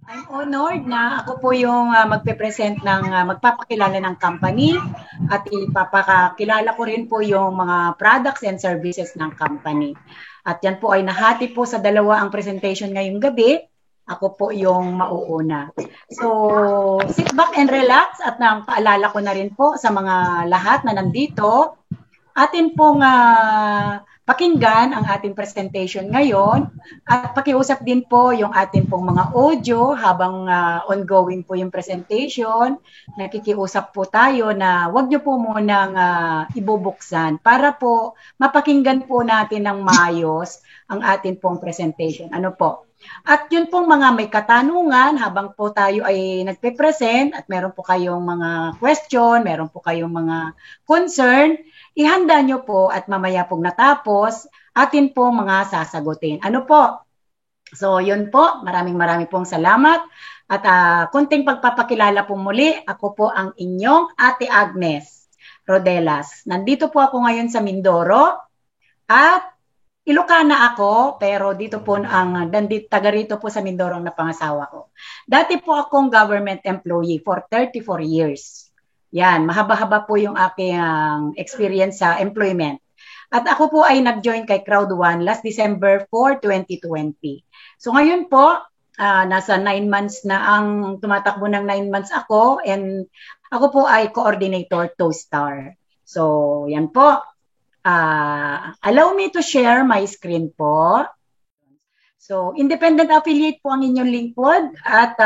I'm honored na ako po yung magpe-present ng magpapakilala ng company at ipapakilala ko rin po yung mga products and services ng company. At yan po ay nahati po sa dalawa ang presentation ngayong gabi. Ako po yung mauuna. So, sit back and relax at paalala ko na rin po sa mga lahat na nandito atin pong pakinggan ang ating presentation ngayon at pakiusap din po yung ating pong mga audio habang ongoing po yung presentation. Nakikiusap po tayo na wag niyo po munang ibubuksan para po mapakinggan po natin ng maayos ang ating pong presentation. Ano po? At yun pong mga may katanungan habang po tayo ay nagpe-present at meron po kayong mga question, meron po kayong mga concern, ihanda nyo po at mamaya pong natapos, atin po mga sasagutin. Ano po? So, yun po. Maraming pong salamat. At kunting pagpapakilala po muli, ako po ang inyong Ate Agnes Rodelas. Nandito po ako ngayon sa Mindoro at Ilocana ako, pero dito po taga rito po sa Mindoro ang napangasawa ko. Dati po akong government employee for 34 years. Yan, mahaba-haba po yung aking experience sa employment. At ako po ay nag-join kay Crowd One last December 4, 2020. So ngayon po, nasa 9 months na ang tumatakbo ng 9 months ako and ako po ay coordinator TOSTAR. So yan po. Allow me to share my screen po. So, independent affiliate po ang inyong lingkod at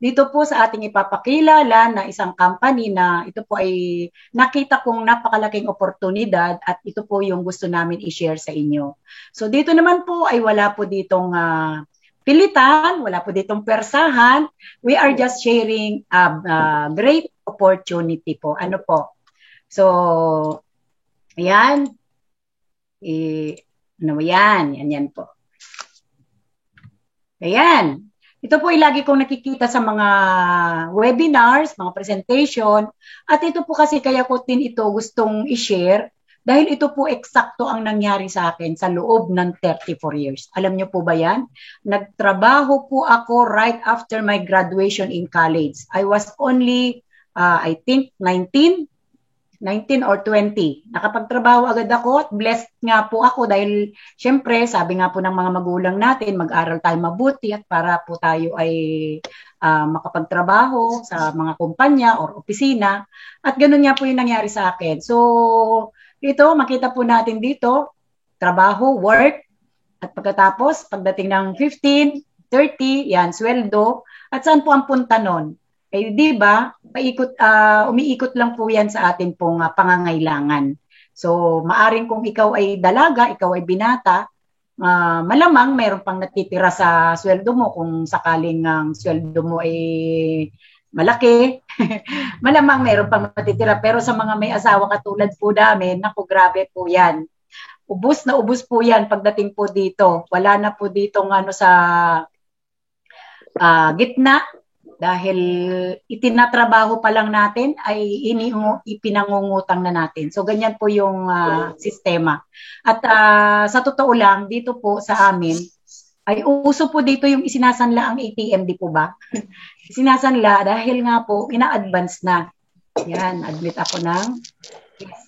dito po sa ating ipapakilala na isang company na ito po ay nakita kong napakalaking oportunidad at ito po yung gusto namin i-share sa inyo. So, dito naman po ay wala po ditong pilitan, wala po ditong persahan. We are just sharing a great opportunity po. Ano po? So, ayan. Yan po. Ayan. Ito po ay lagi kong nakikita sa mga webinars, mga presentation. At ito po kasi kaya ko din ito gustong i-share dahil ito po eksakto ang nangyari sa akin sa loob ng 34 years. Alam niyo po ba yan? Nagtrabaho po ako right after my graduation in college. I was only, I think, 19 or 20. Nakapagtrabaho agad ako at blessed nga po ako dahil syempre sabi nga po ng mga magulang natin mag-aral tayo mabuti at para po tayo ay makapagtrabaho sa mga kumpanya or opisina at ganun nga po yung nangyari sa akin. So ito makita po natin dito trabaho, work at pagkatapos pagdating ng 15, 30, yan sweldo at saan po ang punta nun? Eh, di ba, umiikot lang po yan sa atin pong pangangailangan. So, maaring kung ikaw ay dalaga, ikaw ay binata, malamang mayroon pang natitira sa sweldo mo kung sakaling ang sweldo mo ay malaki. Malamang mayroon pang natitira. Pero sa mga may asawa katulad po namin, naku, grabe po yan. Ubus na ubus po yan pagdating po dito. Wala na po dito sa gitna. Dahil itinatrabaho pa lang natin ay ipinangungutang na natin. So ganyan po yung sistema. At sa totoo lang, dito po sa amin, ay uso po dito yung isinasanla ang ATM, di po ba? Isinasanla dahil nga po, ina-advance na. Yan, admit ako ng... Yes.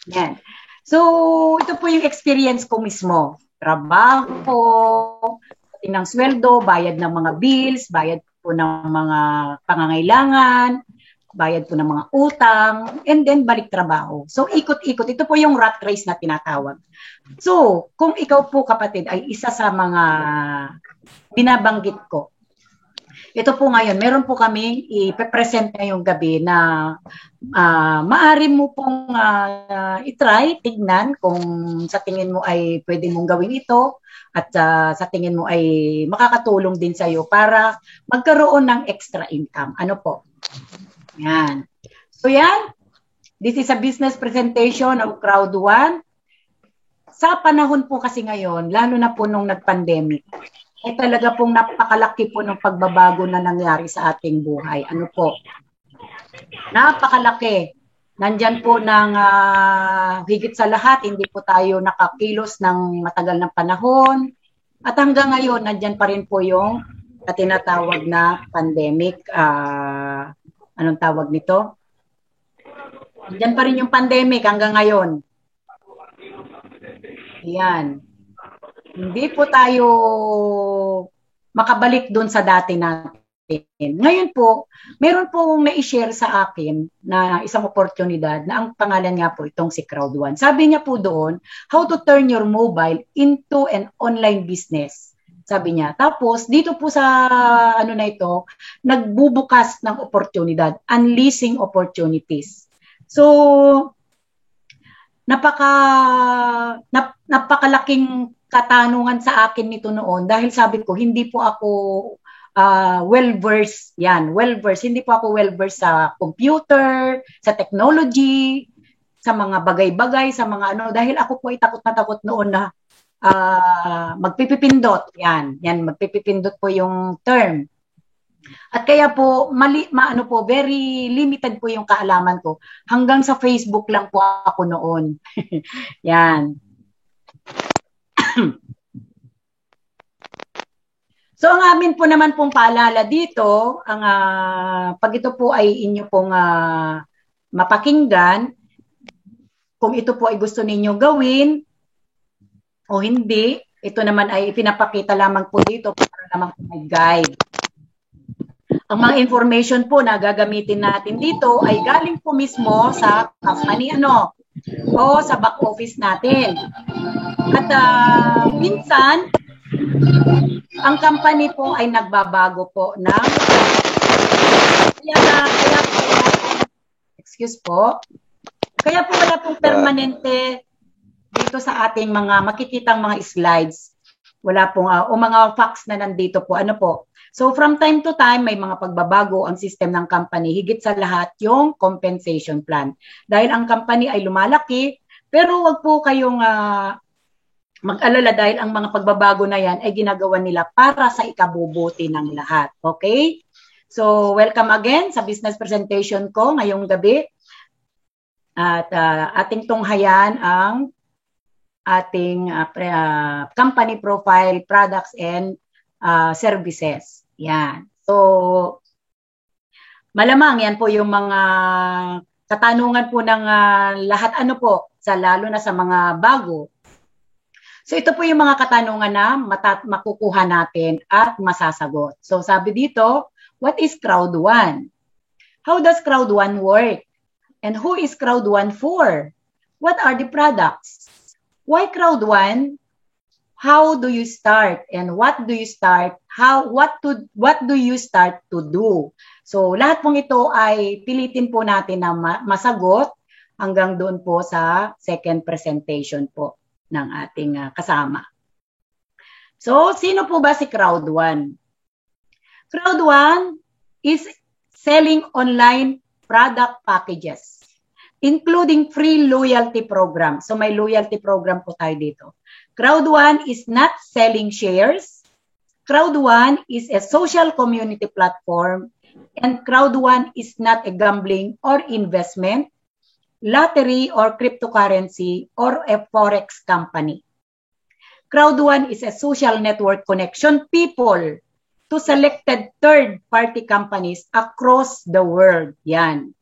Yan. So, ito po yung experience ko mismo. Trabaho, pati ng sweldo, bayad ng mga bills, bayad po ng mga pangangailangan, bayad po ng mga utang, and then balik trabaho. So, ikot-ikot. Ito po yung rat race na tinatawag. So, kung ikaw po kapatid ay isa sa mga binabanggit ko, ito po ngayon, meron po kami ipe-present ngayong gabi na maaari mo pong itry, tignan kung sa tingin mo ay pwede mong gawin ito at sa tingin mo ay makakatulong din sa iyo para magkaroon ng extra income. Ano po? Yan. So yan, this is a business presentation of Crowd One. Sa panahon po kasi ngayon, lalo na po nung nag-pandemic, ay talaga pong napakalaki po ng pagbabago na nangyari sa ating buhay. Ano po? Napakalaki. Nandyan po ng higit sa lahat, hindi po tayo nakakilos ng matagal na panahon. At hanggang ngayon, nandyan pa rin po yung at tinatawag na pandemic. Anong tawag nito? Diyan pa rin yung pandemic hanggang ngayon. Yan. Hindi po tayo makabalik doon sa dati natin. Ngayon po, meron pong na-share sa akin na isang oportunidad na ang pangalan nga po itong si Crowd1. Sabi niya po doon, how to turn your mobile into an online business. Sabi niya. Tapos, dito po sa ano na ito, nagbubukas ng oportunidad, unleashing opportunities. So, napakalaking katanungan sa akin nito noon dahil sabi ko, hindi po ako well-versed. Yan, well-versed. Hindi po ako well-versed sa computer, sa technology, sa mga bagay-bagay, sa mga ano. Dahil ako po ay takot na takot noon na magpipipindot. Yan, magpipipindot po yung term. At kaya po, very limited po yung kaalaman ko. Hanggang sa Facebook lang po ako noon. Yan. So, ang amin po naman pong paalala dito, pag ito po ay inyo pong mapakinggan, kung ito po ay gusto ninyo gawin o hindi, ito naman ay pinapakita lamang po dito para lamang po may guide. Ang mga information po na gagamitin natin dito ay galing po mismo sa company o sa back office natin. At minsan, ang company po ay nagbabago po ng kaya po wala pong permanente dito sa ating mga makikitang mga slides. Wala pong o mga facts na nandito po. Ano po? So from time to time, may mga pagbabago ang system ng company. Higit sa lahat, yung compensation plan. Dahil ang company ay lumalaki, pero wag po kayong mag-alala dahil ang mga pagbabago na yan ay ginagawa nila para sa ikabubuti ng lahat. Okay? So welcome again sa business presentation ko ngayong gabi. At ating tunghayan ang ating company profile, products, and services. Yan. So, malamang yan po yung mga katanungan po ng lahat lalo na sa mga bago. So, ito po yung mga katanungan na makukuha natin at masasagot. So, sabi dito, what is Crowd1? How does Crowd1 work? And who is Crowd1 for? What are the products? Why Crowd1? How do you start and what do you start? What do you start to do? So lahat pong ito ay pilitin po natin na masagot hanggang doon po sa second presentation po ng ating kasama. So sino po ba si Crowd1? Crowd1 is selling online product packages including free loyalty program. So may loyalty program po tayo dito. Crowd1 is not selling shares. Crowd1 is a social community platform, and Crowd1 is not a gambling or investment, lottery or cryptocurrency, or a forex company. Crowd1 is a social network connection people to selected third-party companies across the world. Yan.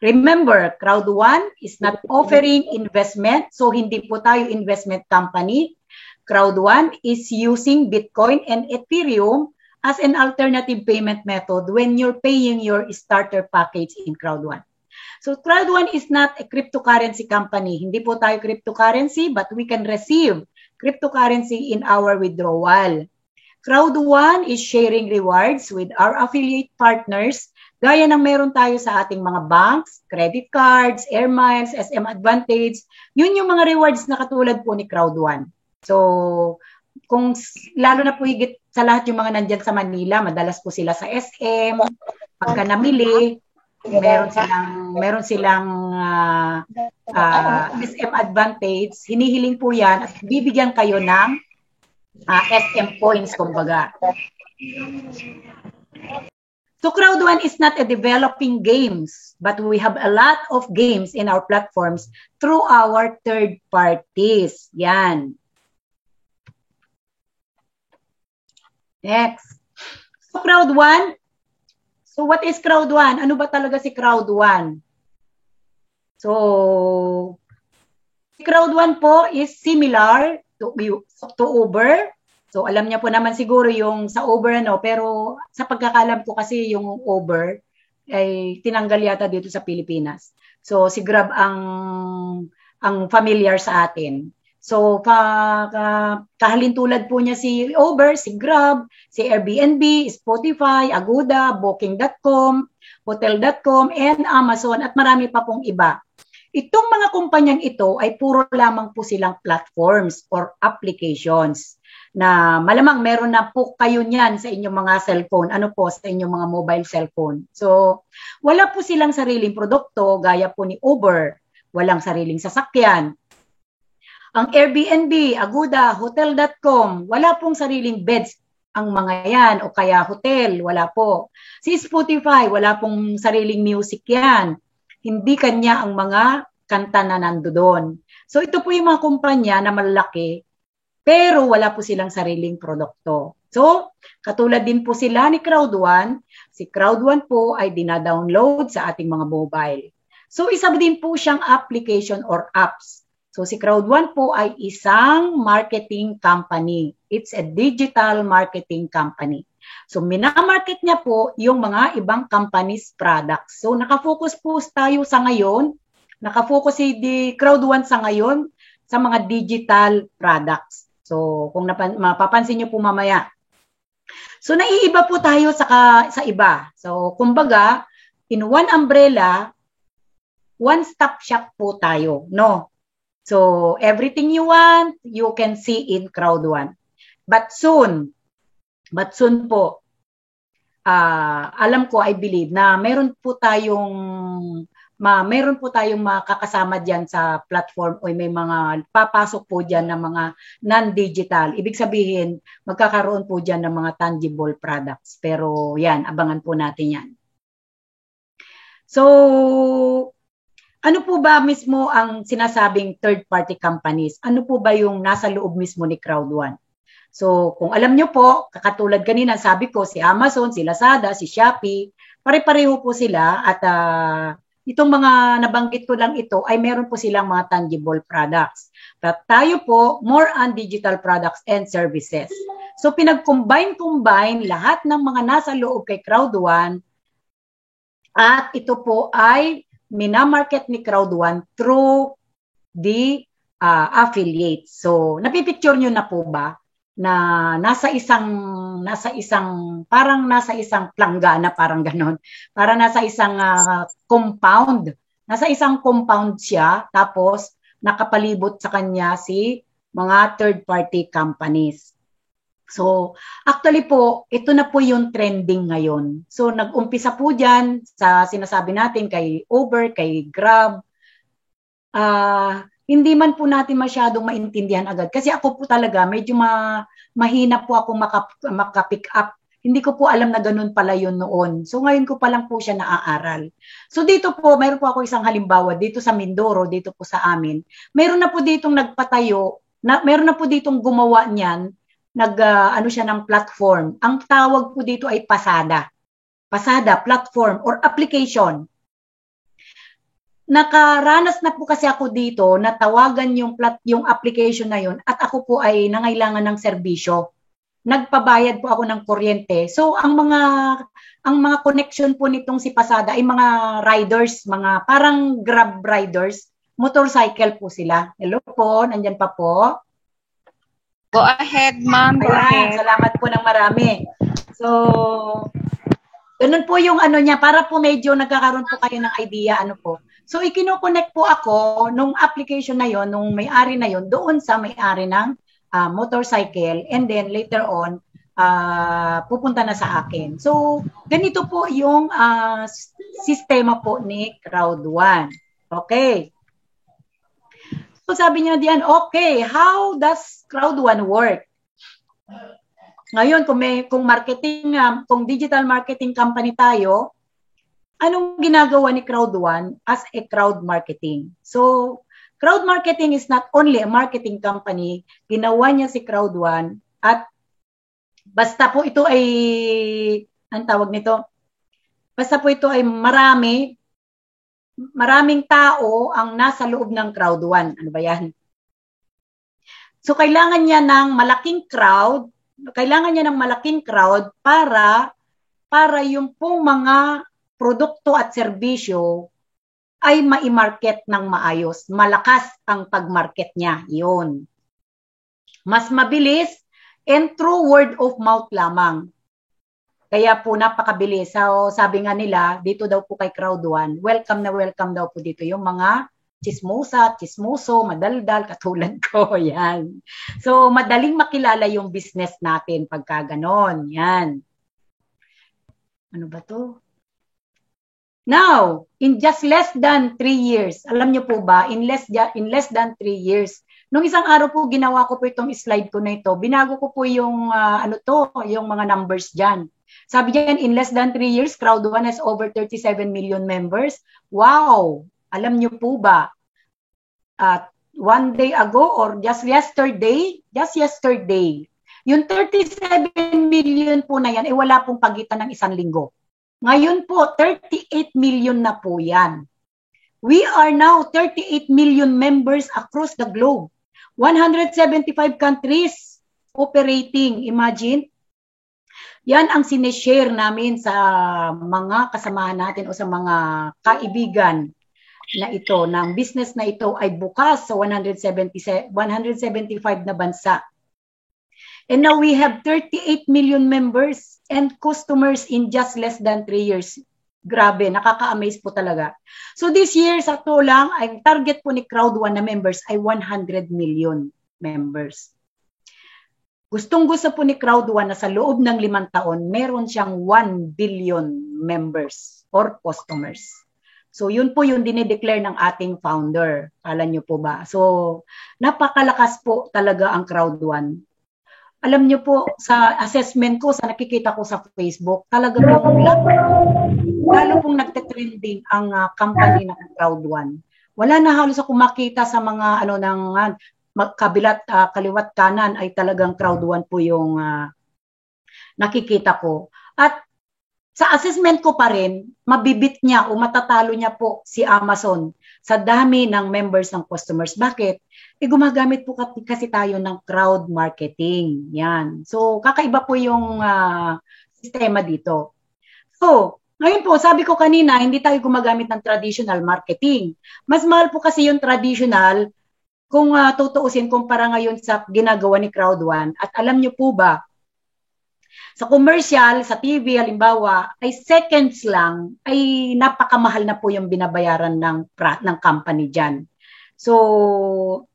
Remember, Crowd1 is not offering investment, so hindi po tayo investment company. Crowd1 is using Bitcoin and Ethereum as an alternative payment method when you're paying your starter package in Crowd1. So Crowd1 is not a cryptocurrency company. Hindi po tayo cryptocurrency, but we can receive cryptocurrency in our withdrawal. Crowd1 is sharing rewards with our affiliate partners gaya ng meron tayo sa ating mga banks, credit cards, air miles, SM Advantage. Yun yung mga rewards na katulad po ni Crowd1. So, kung lalo na po higit sa lahat yung mga nandyan sa Manila, madalas po sila sa SM, pagka namili, meron silang SM Advantage, hinihiling po yan at bibigyan kayo ng SM points, kumbaga. So Crowd1 is not a developing games, but we have a lot of games in our platforms through our third parties. Yan. Next. So Crowd One, so what is Crowd One? Ano ba talaga si Crowd One? So, si Crowd One po is similar to Uber. So, alam niya po naman siguro yung sa Uber, pero sa pagkakalam ko kasi yung Uber ay tinanggal yata dito sa Pilipinas. So, si Grab ang familiar sa atin. So, kahalintulad po niya si Uber, si Grab, si Airbnb, Spotify, Agoda, Booking.com, Hotel.com, and Amazon, at marami pa pong iba. Itong mga kumpanyang ito ay puro lamang po silang platforms or applications na malamang meron na po kayo niyan sa inyong mga cellphone, sa inyong mga mobile cellphone. So, wala po silang sariling produkto gaya po ni Uber, walang sariling sasakyan. Ang Airbnb, Agoda, Hotel.com, wala pong sariling beds ang mga yan o kaya hotel, wala po. Si Spotify, wala pong sariling music yan. Hindi kanya ang mga kanta na nandoon. So ito po yung mga kumpanya na malalaki pero wala po silang sariling produkto. So katulad din po sila ni Crowd One. Si Crowd One po ay dinadownload sa ating mga mobile. So isa din po siyang application or apps. So si Crowd One po ay isang marketing company. It's a digital marketing company. So minamarket niya po yung mga ibang companies' products. So nakafocus po tayo sa ngayon, nakafocus si Crowd One sa ngayon sa mga digital products. So kung mapapansin niyo po mamaya. So naiiba po tayo sa iba. So kumbaga, in one umbrella, one-stop shop po tayo, no? So, everything you want, you can see in Crowd One. But soon po, alam ko, I believe, na meron po tayong makakasama dyan sa platform o may mga papasok po dyan ng mga non-digital. Ibig sabihin, magkakaroon po dyan ng mga tangible products. Pero yan, abangan po natin yan. So, ano po ba mismo ang sinasabing third-party companies? Ano po ba yung nasa loob mismo ni Crowd One? So, kung alam nyo po, katulad kanina, sabi ko, si Amazon, si Lazada, si Shopee, pare-pareho po sila at itong mga nabanggit ko lang ito ay meron po silang mga tangible products. But tayo po, more on digital products and services. So, pinag-combine lahat ng mga nasa loob kay Crowd One at ito po ay minamarket ni Crowd One through the affiliates. So, napipicture nyo na po ba na nasa isang planggana, parang ganon. Para nasa isang compound. Nasa isang compound siya, tapos nakapalibot sa kanya si mga third-party companies. So, actually po, ito na po yung trending ngayon. So, nag-umpisa po dyan sa sinasabi natin kay Uber, kay Grab. Hindi man po natin masyadong maintindihan agad. Kasi ako po talaga, medyo mahina po ako maka-pick up. Hindi ko po alam na ganun pala yun noon. So, ngayon ko pa lang po siya naaaral. So, dito po, mayroon po ako isang halimbawa. Dito sa Mindoro, dito po sa amin. Mayroon na po ditong nagpatayo, mayroon na po ditong gumawa niyan, siya ng platform. Ang tawag po dito ay Pasada. Pasada, platform or application. Nakaranas na po kasi ako dito na tawagan yung application na yun at ako po ay nangailangan ng serbisyo. Nagpabayad po ako ng kuryente. So ang mga connection po nitong si Pasada ay mga riders, mga parang Grab riders, motorcycle po sila. Hello po, nandyan pa po. Go ahead, ma'am. Go ahead. Salamat po ng marami. So, ganun po yung niya, para po medyo nagkakaroon po kayo ng idea po. So, ikino-connect po ako nung application na yon, nung may-ari na yon, doon sa may-ari ng motorcycle, and then later on, pupunta na sa akin. So, ganito po yung sistema po ni Crowd One. Okay. So sabi niya diyan, okay, how does Crowd One work? Ngayon, kung digital marketing company tayo, anong ginagawa ni Crowd One as a crowd marketing? So, crowd marketing is not only a marketing company, ginawa niya si Crowd One at Basta po ito ay, ang tawag nito, basta po ito ay maraming tao ang nasa loob ng crowd 1. Ano ba yan? So, kailangan niya ng malaking crowd para yung pong mga produkto at serbisyo ay ma-market ng maayos. Malakas ang pag-market niya. Yun. Mas mabilis and through word of mouth lamang. Kaya po napakabilis. So, sabi nga nila, dito daw po kay Crowd 1, welcome na welcome daw po dito yung mga chismosa, chismoso, madaldal, katulad ko. Yan. So, madaling makilala yung business natin pagka ganon. Yan. Ano ba to? Now, in just less than 3 years, alam niyo po ba, in less than 3 years, nung isang araw po ginawa ko po itong slide ko na ito, binago ko po yung yung mga numbers diyan. Sabi diyan, in less than 3 years, Crowd 1 has over 37 million members. Wow! Alam niyo po ba, one day ago or just yesterday, yung 37 million po na yan, wala pong pagitan ng isang linggo. Ngayon po, 38 million na po yan. We are now 38 million members across the globe. 175 countries operating. Imagine. Yan ang sineshare namin sa mga kasamahan natin o sa mga kaibigan na ito, ng business na ito ay bukas sa 175 na bansa. And now we have 38 million members and customers in just less than 3 years. Grabe, nakaka-amaze po talaga. So this year, sa to lang, ang target po ni Crowd 1 na members ay 100 million members. Gustong-gusto po ni Crowd 1 na sa loob ng 5 taon, meron siyang 1 billion members or customers. So yun po yung dinideclare ng ating founder. Alam niyo po ba? So napakalakas po talaga ang Crowd 1. Alam niyo po, sa assessment ko, sa nakikita ko sa Facebook, talaga po lalo pong nagte-trending ang company ng Crowd 1. Wala na halos ako makita sa mga kabilat, kaliwat kanan ay talagang Crowd 1 po yung nakikita ko. At sa assessment ko pa rin, mabibit niya o matatalo niya po si Amazon sa dami ng members ng customers. Bakit? Gumagamit po kasi tayo ng crowd marketing. Yan. So, kakaiba po yung sistema dito. So, ngayon po, sabi ko kanina, hindi tayo gumagamit ng traditional marketing. Mas mahal po kasi yung traditional kung tutuusin kumpara ngayon sa ginagawa ni Crowd 1. At alam niyo po ba, sa commercial, sa TV, halimbawa, ay seconds lang, ay napakamahal na po yung binabayaran ng company dyan. So,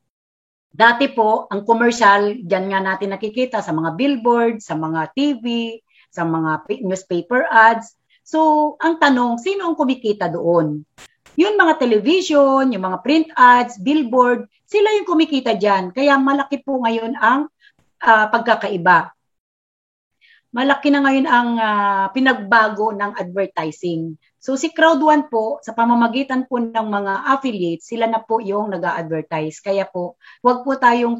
dati po, ang commercial, dyan nga natin nakikita sa mga billboard, sa mga TV, sa mga newspaper ads. So, ang tanong, sino ang kumikita doon? Yung mga television, yung mga print ads, billboard, sila yung kumikita dyan. Kaya malaki po ngayon ang pagkakaiba. Malaki na ngayon ang pinagbago ng advertising. So si Crowd 1 po, sa pamamagitan po ng mga affiliates, sila na po yung nag-a-advertise. Kaya po, wag po tayong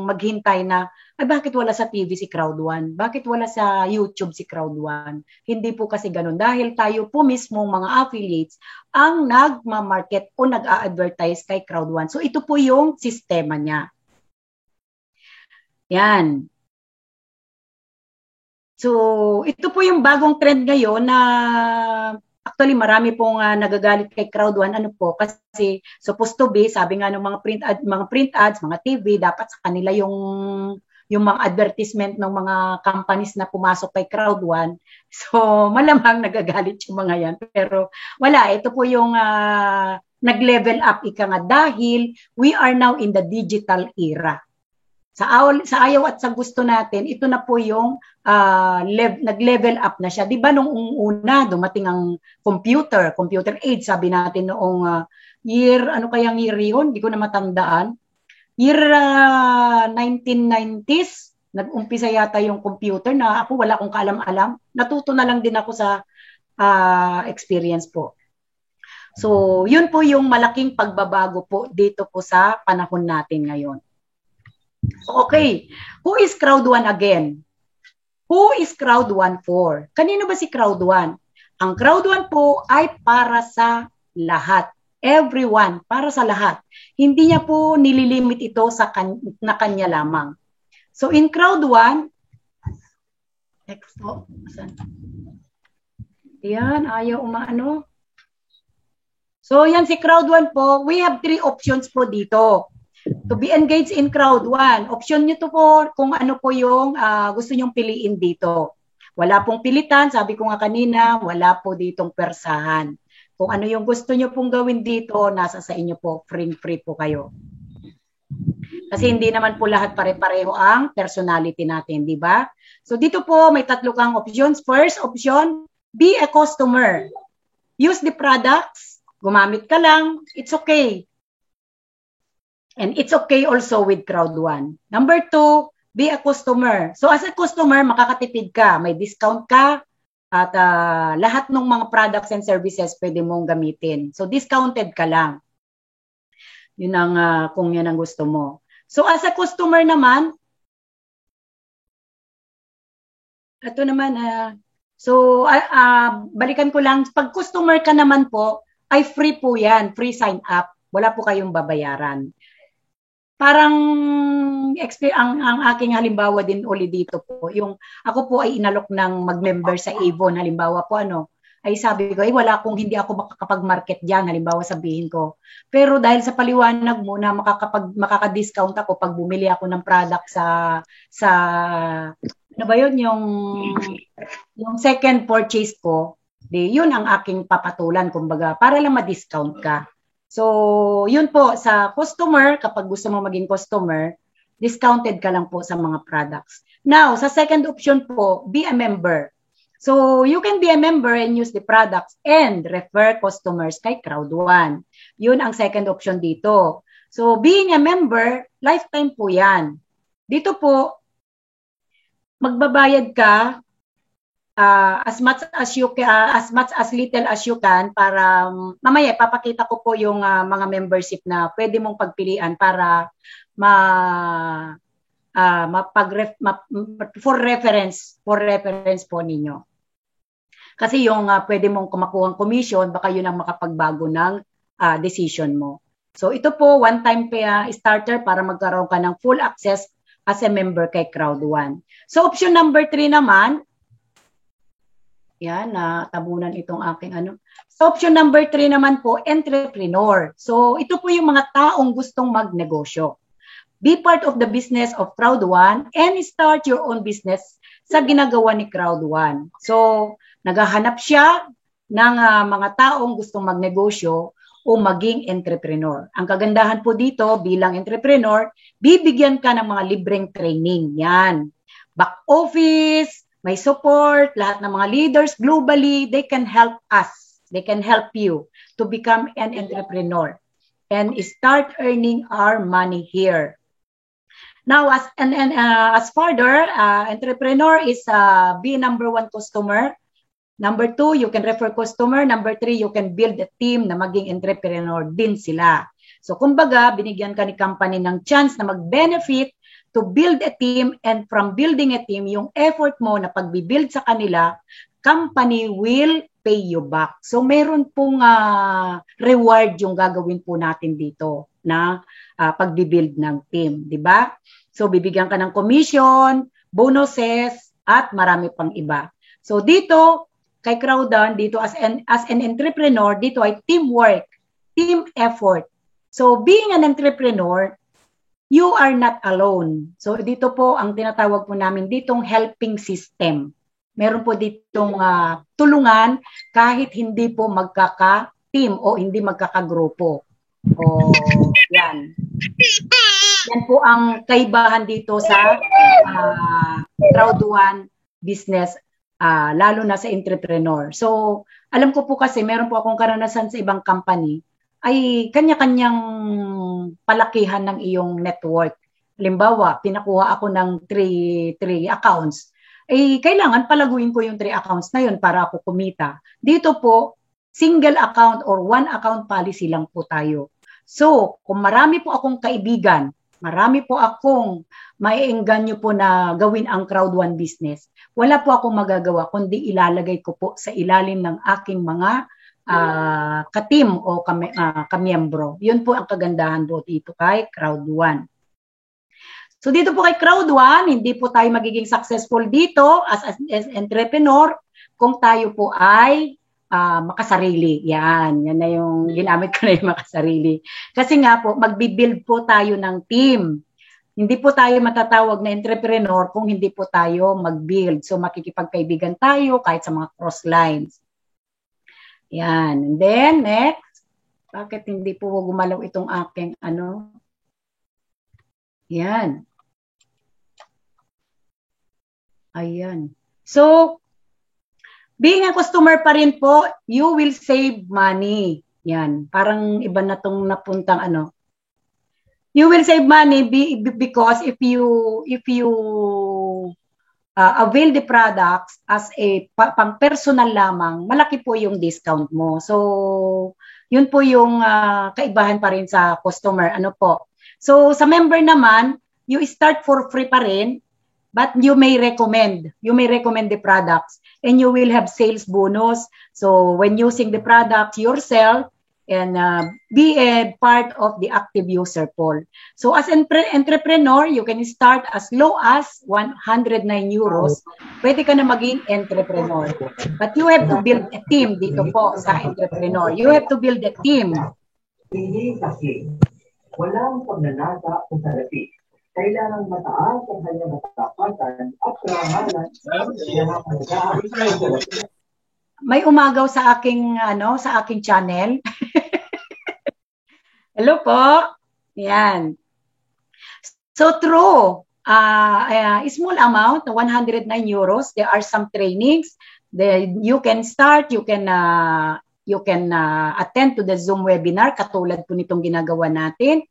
maghintay na, ay bakit wala sa TV si Crowd 1? Bakit wala sa YouTube si Crowd 1? Hindi po kasi ganun. Dahil tayo po mismo mga affiliates ang nagma-market o nag-a-advertise kay Crowd 1. So ito po yung sistema niya. Yan. So, ito po yung bagong trend ngayon na actually marami pong nagagalit kay Crowd 1. Ano po? Kasi supposed to be, sabi nga ng mga print ads, mga TV, dapat sa kanila yung mga advertisement ng mga companies na pumasok kay Crowd 1. So, malamang nagagalit yung mga yan. Pero wala, ito po yung nag-level up ika nga dahil we are now in the digital era. Sa ayaw at sa gusto natin, ito na po yung nag-level up na siya. Di ba nung una, dumating ang computer age, sabi natin noong year, ano kayang year yun? Hindi ko na matandaan. Year 1990s, nag-umpisa yata yung computer na ako wala akong kaalam-alam. Natuto na lang din ako sa experience po. So, yun po yung malaking pagbabago po dito po sa panahon natin ngayon. Okay, who is crowd 1 again? Who is crowd 1 for? Kanino ba si crowd 1? Ang crowd 1 po ay para sa lahat. Everyone, para sa lahat. Hindi niya po nililimit ito sa na kanya lamang. So in crowd 1, next po. Yan, ayaw umaano. So yan si crowd 1 po, we have 3 options po dito. To be engaged in crowd 1, option nyo to po kung ano po yung gusto nyong piliin dito. Wala pong pilitan, sabi ko nga kanina, wala po ditong persahan. Kung ano yung gusto nyo pong gawin dito, nasa sa inyo po, free po kayo. Kasi hindi naman po lahat pare-pareho ang personality natin, di ba? So dito po, may 3 kang options. First option, be a customer. Use the products, gumamit ka lang, it's okay. And it's okay also with crowd 1. Number 2, be a customer. So as a customer, makakatipid ka, may discount ka, at lahat ng mga products and services pwede mong gamitin. So discounted ka lang. Yun ang kung yan ang gusto mo. So as a customer naman, ito naman, balikan ko lang, pag customer ka naman po, ay free po yan, free sign up. Wala po kayong babayaran. Parang ang aking halimbawa din uli dito po, yung ako po ay inalok ng mag-member sa Avon, halimbawa po ay sabi ko, ay wala kung hindi ako makakapag-market diyan, halimbawa sabihin ko. Pero dahil sa paliwanag mo na makaka-discount ako pag bumili ako ng product sa ano ba yun, yung second purchase ko, yun ang aking papatulan, kumbaga, para lang ma-discount ka. So, yun po, sa customer, kapag gusto mo maging customer, discounted ka lang po sa mga products. Now, sa second option po, be a member. So, you can be a member and use the products and refer customers kay crowd 1. Yun ang second option dito. So, being a member, lifetime po yan. Dito po, magbabayad ka as much as little as you can para mamaya papakita ko po yung mga membership na pwede mong pagpilian para for reference po ninyo. Kasi yung pwede mong kumakuha ng commission, baka yun ang makapagbago ng decision mo. So ito po, one-time starter para magkaroon ka ng full access as a member kay crowd 1. So option number 3 naman, yan, tabunan itong aking So option number 3 naman po, entrepreneur. So ito po yung mga taong gustong magnegosyo. Be part of the business of crowd 1 and start your own business sa ginagawa ni crowd 1. So naghahanap siya ng mga taong gustong magnegosyo o maging entrepreneur. Ang kagandahan po dito, bilang entrepreneur, bibigyan ka ng mga libreng training. Yan. Back office, may support, lahat ng mga leaders globally, they can help us. They can help you to become an entrepreneur and start earning our money here. Now, as further, entrepreneur is be number 1 customer. Number 2, you can refer customer. Number 3, you can build a team na maging entrepreneur din sila. So, kumbaga, binigyan ka ni company ng chance na mag-benefit to build a team, and from building a team, yung effort mo na pagbibuild sa kanila, company will pay you back. So, meron pong reward yung gagawin po natin dito na pagbibuild ng team, di ba? So, bibigyan ka ng commission, bonuses, at marami pang iba. So, dito, kay Crowdan, dito as an entrepreneur, dito ay teamwork, team effort. So, being an entrepreneur, you are not alone. So, dito po, ang tinatawag po namin ditong helping system. Meron po ditong tulungan kahit hindi po magkaka-team o hindi magkakagrupo. O, yan. Yan po ang kaibahan dito sa Crowd 1 business, lalo na sa entrepreneur. So, alam ko po kasi, meron po akong karanasan sa ibang company, ay kanya-kanyang palakihan ng iyong network. Halimbawa, pinakuha ako ng 3 accounts. Kailangan palaguin ko yung 3 accounts na yun para ako kumita. Dito po, single account or 1 account policy lang po tayo. So, kung marami po akong kaibigan, marami po akong maiengganyo po na gawin ang Crowd One business. Wala po akong magagawa kundi ilalagay ko po sa ilalim ng aking mga ka-team o kamiyembro. Yun po ang kagandahan po dito kay Crowd One. So dito po kay Crowd One, hindi po tayo magiging successful dito as entrepreneur kung tayo po ay makasarili. Yan na yung ginamit ko na yung makasarili. Kasi nga po, magbibuild po tayo ng team. Hindi po tayo matatawag na entrepreneur kung hindi po tayo mag-build. So makikipagkaibigan tayo kahit sa mga cross lines. Yan. And then, next. Bakit hindi po gumalaw itong aking ano? Yan. Ayan. So, being a customer pa rin po, you will save money. Yan. Parang iba na tong napuntang ano. You will save money because if you avail the products as a pang personal lamang, malaki po yung discount mo. So, yun po yung kaibahan pa rin sa customer. Ano po? So, sa member naman, you start for free pa rin, but you may recommend the products and you will have sales bonus. So, when using the product yourself, and be a part of the active user pool. So as an entrepreneur, you can start as low as 109 euros. Pwede ka na maging entrepreneur. But you have to build a team dito po sa entrepreneur. You have to build a team. Hindi kasi walang pagnanasa sa salapi. Kailangan mataas ang kanyang matapatan at karangalan may umagaw sa aking channel. Hello po. Yan. So true. Small amount, 109 euros. There are some trainings. You can start, you can attend to the Zoom webinar katulad po nitong ginagawa natin.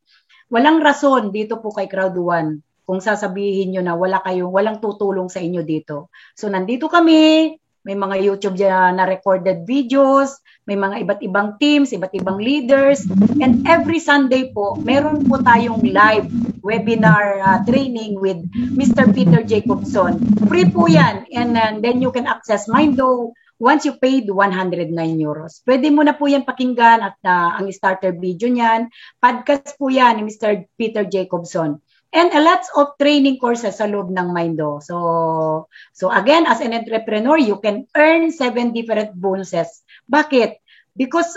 Walang rason dito po kay Crowd One kung sasabihin nyo na walang tutulong sa inyo dito. So nandito kami. May mga YouTube na recorded videos, may mga iba't ibang teams, iba't ibang leaders, and every Sunday po, meron po tayong live webinar training with Mr. Peter Jacobson. Free po yan, and then you can access Mindo once you paid 109 euros. Pwede mo na po yan pakinggan at ang starter video niyan. Podcast po yan ni Mr. Peter Jacobson. And a lot of training courses sa loob ng Mindo. So again, as an entrepreneur, you can earn 7 different bonuses. Bakit? Because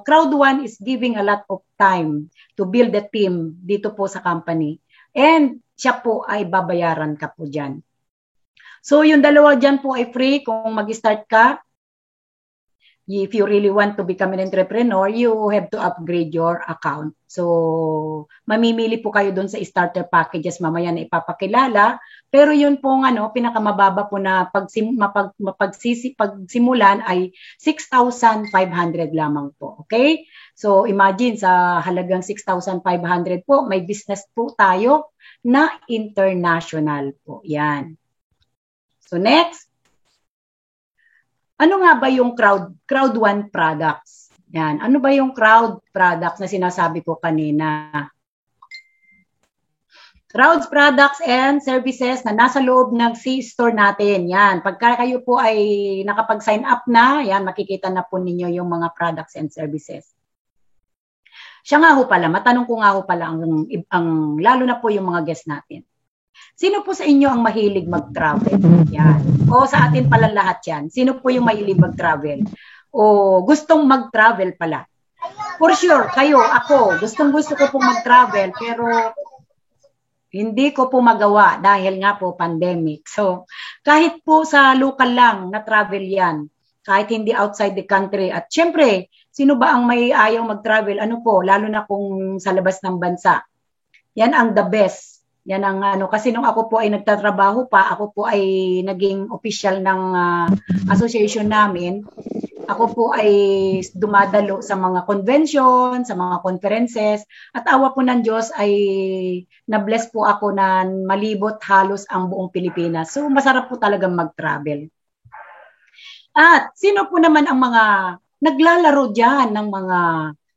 Crowd One is giving a lot of time to build a team dito po sa company. And siya po ay babayaran ka po dyan. So yung dalawa dyan po ay free kung mag-start ka. If you really want to become an entrepreneur, you have to upgrade your account. So, mamimili po kayo doon sa starter packages mamaya na ipapakilala. Pero yun pong pinakamababa po na pagsimulan ay 6,500 lamang po. Okay? So, imagine sa halagang 6,500 po, may business po tayo na international po. Yan. So, next. Ano nga ba yung Crowd One products? Yan. Ano ba yung crowd products na sinasabi ko kanina? Crowd products and services na nasa loob ng C-store natin. Yan. Pagka kayo po ay nakapag-sign up na, yan, makikita na po ninyo yung mga products and services. Siya nga ho pala, matanong ko nga ho pala ang lalo na po yung mga guests natin. Sino po sa inyo ang mahilig mag-travel? Yan. O sa atin pala lahat yan. Sino po yung mahilig mag-travel? O gustong mag-travel pala? For sure, kayo, ako, gustong-gusto ko pong mag-travel pero hindi ko po magawa dahil nga po pandemic. So, kahit po sa local lang na travel yan, kahit hindi outside the country. At syempre, sino ba ang may ayaw mag-travel? Ano po, lalo na kung sa labas ng bansa. Yan ang the best. Yan ang kasi nung ako po ay nagtatrabaho pa, ako po ay naging official ng association namin. Ako po ay dumadalo sa mga convention, sa mga conferences, at awa po ng Diyos ay na-bless po ako na malibot halos ang buong Pilipinas. So masarap po talagang mag-travel. At sino po naman ang mga naglalaro diyan ng mga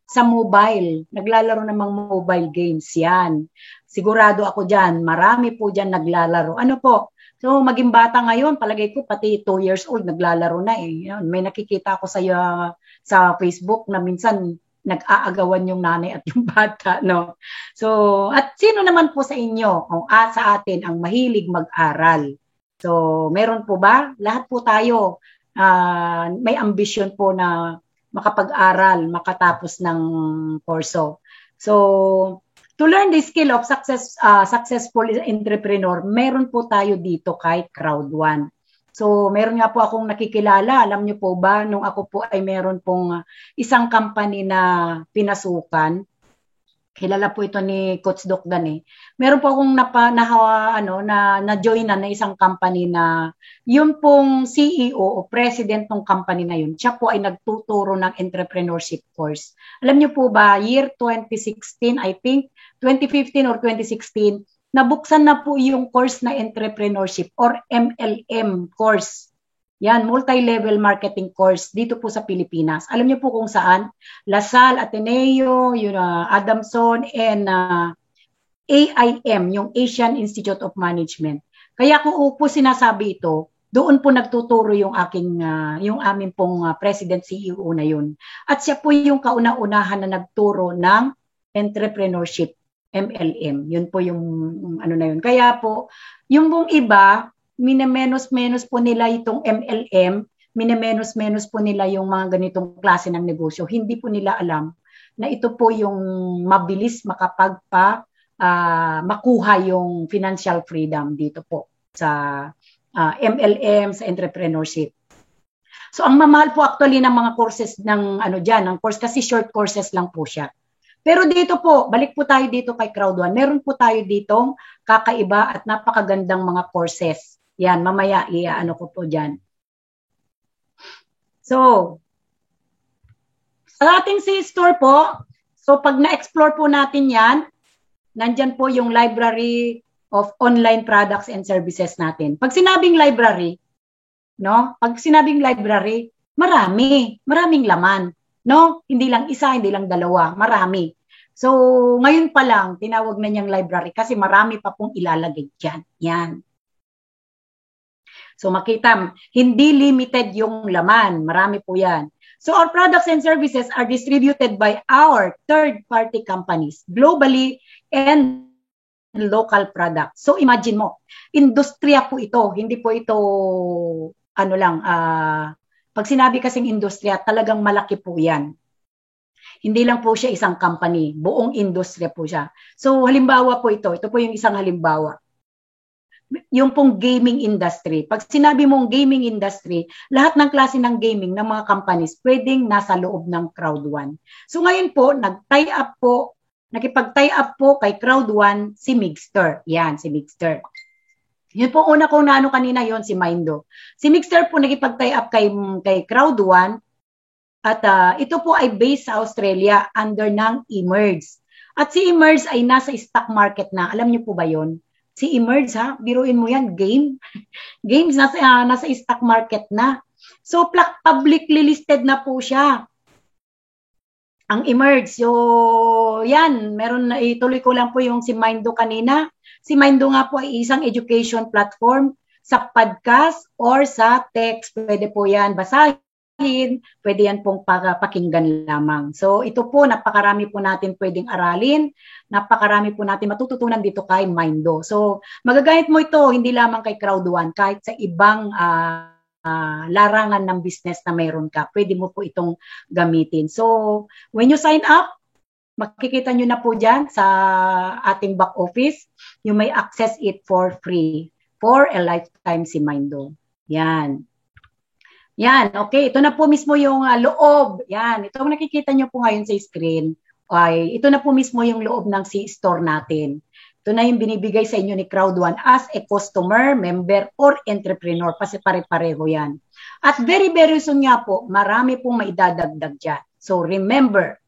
sa mobile. Naglalaro ng mga mobile games yan. Sigurado ako dyan, marami po dyan naglalaro. Ano po? So, maging bata ngayon, palagay ko, pati 2 years old, naglalaro na eh. May nakikita ako sa Facebook na minsan nag-aagawan yung nanay at yung bata, no? So, at sino naman po sa inyo, sa atin, ang mahilig mag-aral? So, meron po ba? Lahat po tayo may ambisyon po na makapag-aral, makatapos ng kurso. So, to learn the skill of successful entrepreneur, meron po tayo dito kay Crowd1. So, meron nga po akong nakikilala. Alam niyo po ba, nung ako po ay meron pong isang company na pinasukan, kilala po ito ni Coach Doc Dan eh. Meron po akong na-join na isang company na yun pong CEO o president ng company na yun, siya po ay nagtuturo ng entrepreneurship course. Alam niyo po ba, year 2016, I think, 2015 or 2016, nabuksan na po yung course na entrepreneurship or MLM course. Yan, multi-level marketing course dito po sa Pilipinas. Alam niyo po kung saan? LaSalle, Ateneo, Adamson, and AIM, yung Asian Institute of Management. Kaya kung po sinasabi ito, doon po nagtuturo yung aming pong President CEO na yun. At siya po yung kauna-unahan na nagturo ng entrepreneurship, MLM. Yun po yung ano na yun. Kaya po, yung pong iba, minamenos-menos po nila itong MLM, minamenos-menos po nila yung mga ganitong klase ng negosyo. Hindi po nila alam na ito po yung mabilis makuha yung financial freedom dito po sa MLM, sa entrepreneurship. So ang mamahal po actually ng mga courses ng course kasi short courses lang po siya. Pero dito po, balik po tayo dito kay Crowd1. Meron po tayo ditong kakaiba at napakagandang mga courses. Yan, mamaya iaano ko po dyan. So, sa ating C-Store po, so pag na-explore po natin yan, nandyan po yung library of online products and services natin. Pag sinabing library, no? Pag sinabing library, maraming laman, no? Hindi lang isa, hindi lang dalawa, marami. So, ngayon pa lang, tinawag na niyang library kasi marami pa pong ilalagay dyan. Yan. So makita, hindi limited yung laman. Marami po yan. So our products and services are distributed by our third-party companies globally and local products. So imagine mo, industriya po ito. Hindi po ito, pag sinabi kasing industriya, talagang malaki po yan. Hindi lang po siya isang company. Buong industriya po siya. So halimbawa po ito. Ito po yung isang halimbawa. Yung pong gaming industry. Pag sinabi mong gaming industry, lahat ng klase ng gaming ng mga companies pwedeng nasa loob ng Crowd1. So ngayon po, nakipag-tie up po kay Crowd1 si Migster. Yan, si Migster. Yun po una kong naano kanina yon si Mindo. Si Migster po nakipag-tie up kay Crowd1 at ito po ay based sa Australia under ng Emerge. At si Emerge ay nasa stock market na. Alam niyo po ba yon? Si Emerge, biruin mo yan, games nasa stock market na. So, publicly listed na po siya. Ang Emerge. So, yan, ituloy ko lang po yung si Mindo kanina. Si Mindo nga po ay isang education platform sa podcast or sa text. Pwede po yan basahin. Pwede yan pong pakinggan lamang. So ito po, napakarami po natin pwedeng aralin, napakarami po natin matututunan dito kay Mindo. So magagamit mo ito hindi lamang kay Crowd1, kahit sa ibang larangan ng business na mayroon ka, pwede mo po itong gamitin. So when you sign up, makikita nyo na po dyan sa ating back office, you may access it for free for a lifetime si Mindo. Yan. Yan, okay. Ito na po mismo yung loob. Yan, ito ang nakikita nyo po ngayon sa screen. Okay. Ito na po mismo yung loob ng C-Store natin. Ito na yung binibigay sa inyo ni Crowd1 as a customer, member, or entrepreneur. Kasi pare-pareho yan. At very, very soon nga po, marami pong maidadagdag dyan. So remember,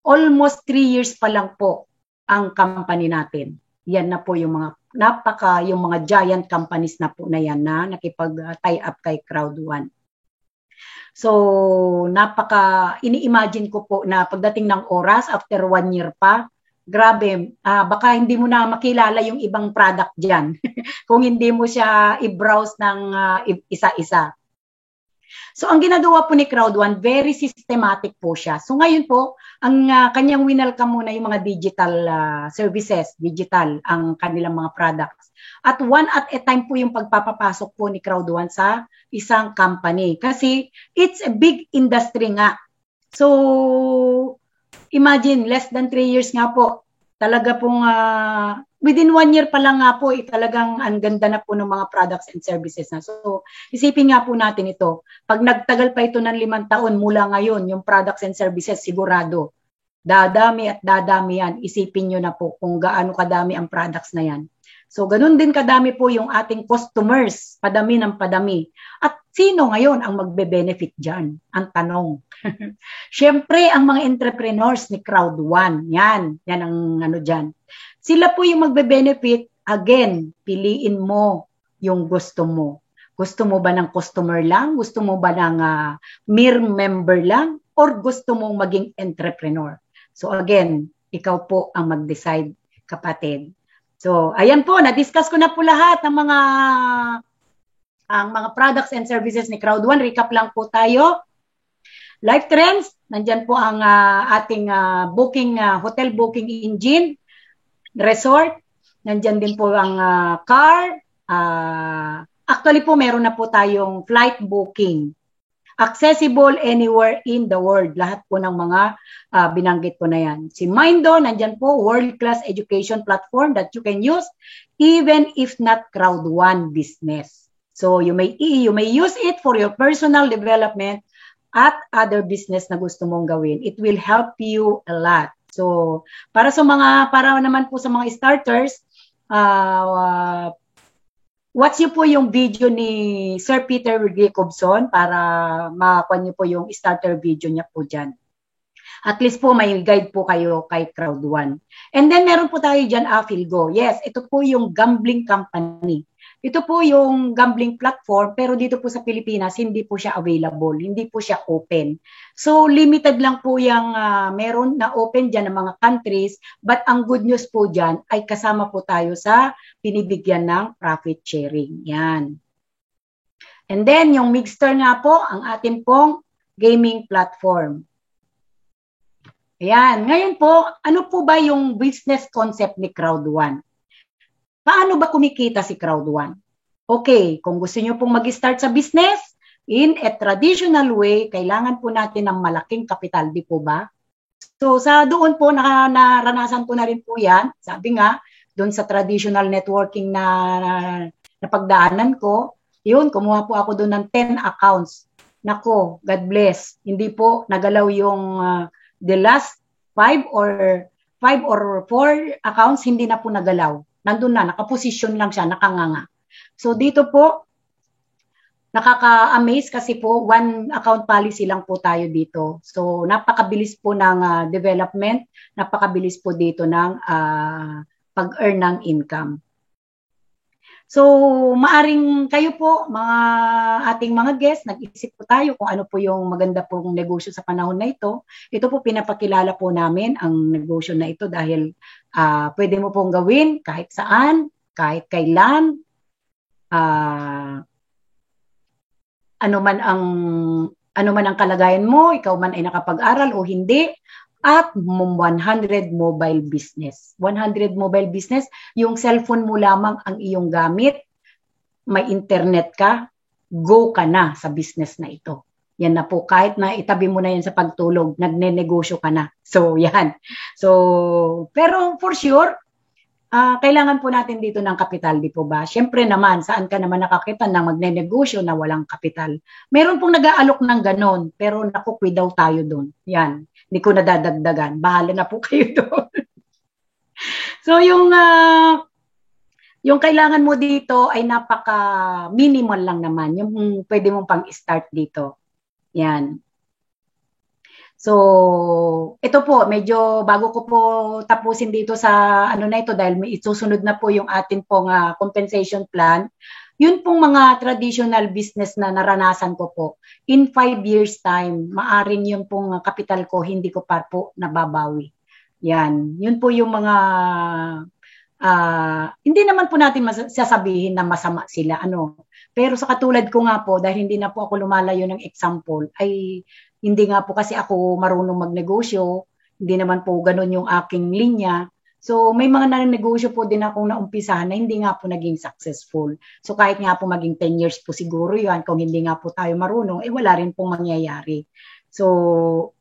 almost 3 years pa lang po ang company natin. Yan na po yung mga yung mga giant companies na po na yan na nakipag-tie up kay Crowd1. So, ini-imagine ko po na pagdating ng oras, after 1 year pa, grabe, baka hindi mo na makilala yung ibang product dyan kung hindi mo siya i-browse ng isa-isa. So, ang ginagawa po ni Crowd1, very systematic po siya. So, ngayon po, ang kanyang winelcome muna yung mga digital services, digital, ang kanilang mga products. At one at a time po yung pagpapapasok po ni Crowd1 sa isang company. Kasi it's a big industry nga. So, imagine, less than 3 years nga po, talaga pong within 1 year pa lang nga po, talagang ang ganda na po ng mga products and services na. So, isipin nga po natin ito. Pag nagtagal pa ito ng 5 taon mula ngayon, yung products and services, sigurado, dadami at dadami yan. Isipin nyo na po kung gaano kadami ang products na yan. So, ganun din kadami po yung ating customers, padami ng padami. At sino ngayon ang magbe-benefit dyan? Ang tanong. Siyempre, ang mga entrepreneurs ni Crowd1, yan ang ano dyan. Sila po yung magbe-benefit. Again, piliin mo yung gusto mo. Gusto mo ba ng customer lang? Gusto mo ba ng mere member lang? Or gusto mong maging entrepreneur? So again, ikaw po ang mag-decide, kapatid. So, ayan po, na-discuss ko na po lahat ng mga products and services ni Crowd1. Recap lang po tayo. Life Trends, nandyan po ang ating hotel booking engine. Resort, nandyan din po ang car. Actually po, meron na po tayong flight booking. Accessible anywhere in the world. Lahat po ng mga binanggit ko na yan. Si Mindo, nandyan po, world-class education platform that you can use even if not Crowd1 business. So you may use it for your personal development at other business na gusto mong gawin. It will help you a lot. So para naman po sa mga starters, watch niyo po yung video ni Sir Peter Jacobson para makakuha niyo po yung starter video niya po dyan. At least po may guide po kayo kay Crowd1. And then meron po tayo dyan, Philgo. Yes, ito po yung gambling company. Ito po yung gambling platform, pero dito po sa Pilipinas, hindi po siya available, hindi po siya open. So, limited lang po yung meron na open dyan ng mga countries, but ang good news po dyan ay kasama po tayo sa binibigyan ng profit sharing. Yan. And then, yung Mixter nga po, ang ating pong gaming platform. Ayan. Ngayon po, ano po ba yung business concept ni Crowd1? Paano ba kumikita si Crowd1? Okay, kung gusto niyo pong mag-start sa business, in a traditional way, kailangan po natin ng malaking kapital, di po ba? So, doon po, naranasan ko na rin po yan. Sabi nga, doon sa traditional networking na pagdaanan ko, yun, kumuha po ako doon ng 10 accounts. Nako, God bless. Hindi po nagalaw yung the last 5 or 4 accounts, hindi na po nagalaw. Nandun na, nakaposisyon lang siya, nakanganga. So dito po, nakaka-amaze kasi po, 1 account policy lang po tayo dito. So napakabilis po ng development, napakabilis po dito ng pag-earn ng income. So maaring kayo po, mga ating mga guests, nag-isip po tayo kung ano po yung maganda pong negosyo sa panahon na ito. Ito po pinapakilala po namin ang negosyo na ito dahil pwede mo pong gawin kahit saan, kahit kailan, ano man ang kalagayan mo, ikaw man ay nakapag-aral o hindi, at 100 mobile business. 100 mobile business, yung cellphone mo lamang ang iyong gamit, may internet ka, go ka na sa business na ito. Yan na po, kahit na itabi mo na yan sa pagtulog, nagne-negosyo ka na. So, yan. So, pero for sure, kailangan po natin dito ng kapital, di po ba? Siyempre naman, saan ka naman nakakita ng magne-negosyo na walang kapital? Meron pong nag-aalok ng ganon, pero naku, daw tayo doon. Yan. Hindi ko nadadagdagan. Bahala na po kayo doon. So, yung kailangan mo dito ay napaka-minimal lang naman. Yung pwede mong pang-start dito. Yan. So, ito po, medyo bago ko po tapusin dito sa ano na ito dahil may isusunod na po yung atin pong compensation plan. yun pong mga traditional business na naranasan ko po, in 5 years time, maaring yun pong kapital ko, hindi ko pa po nababawi. Yan. Yun po yung mga, hindi naman po natin sasabihin na masama sila. Pero sa katulad ko nga po, dahil hindi na po ako lumalayo ng example, ay hindi nga po kasi ako marunong magnegosyo, hindi naman po ganun yung aking linya. So may mga nanegosyo po din akong naumpisahan na hindi nga po naging successful. So kahit nga po maging 10 years po siguro yan, kung hindi nga po tayo marunong, wala rin pong mangyayari. So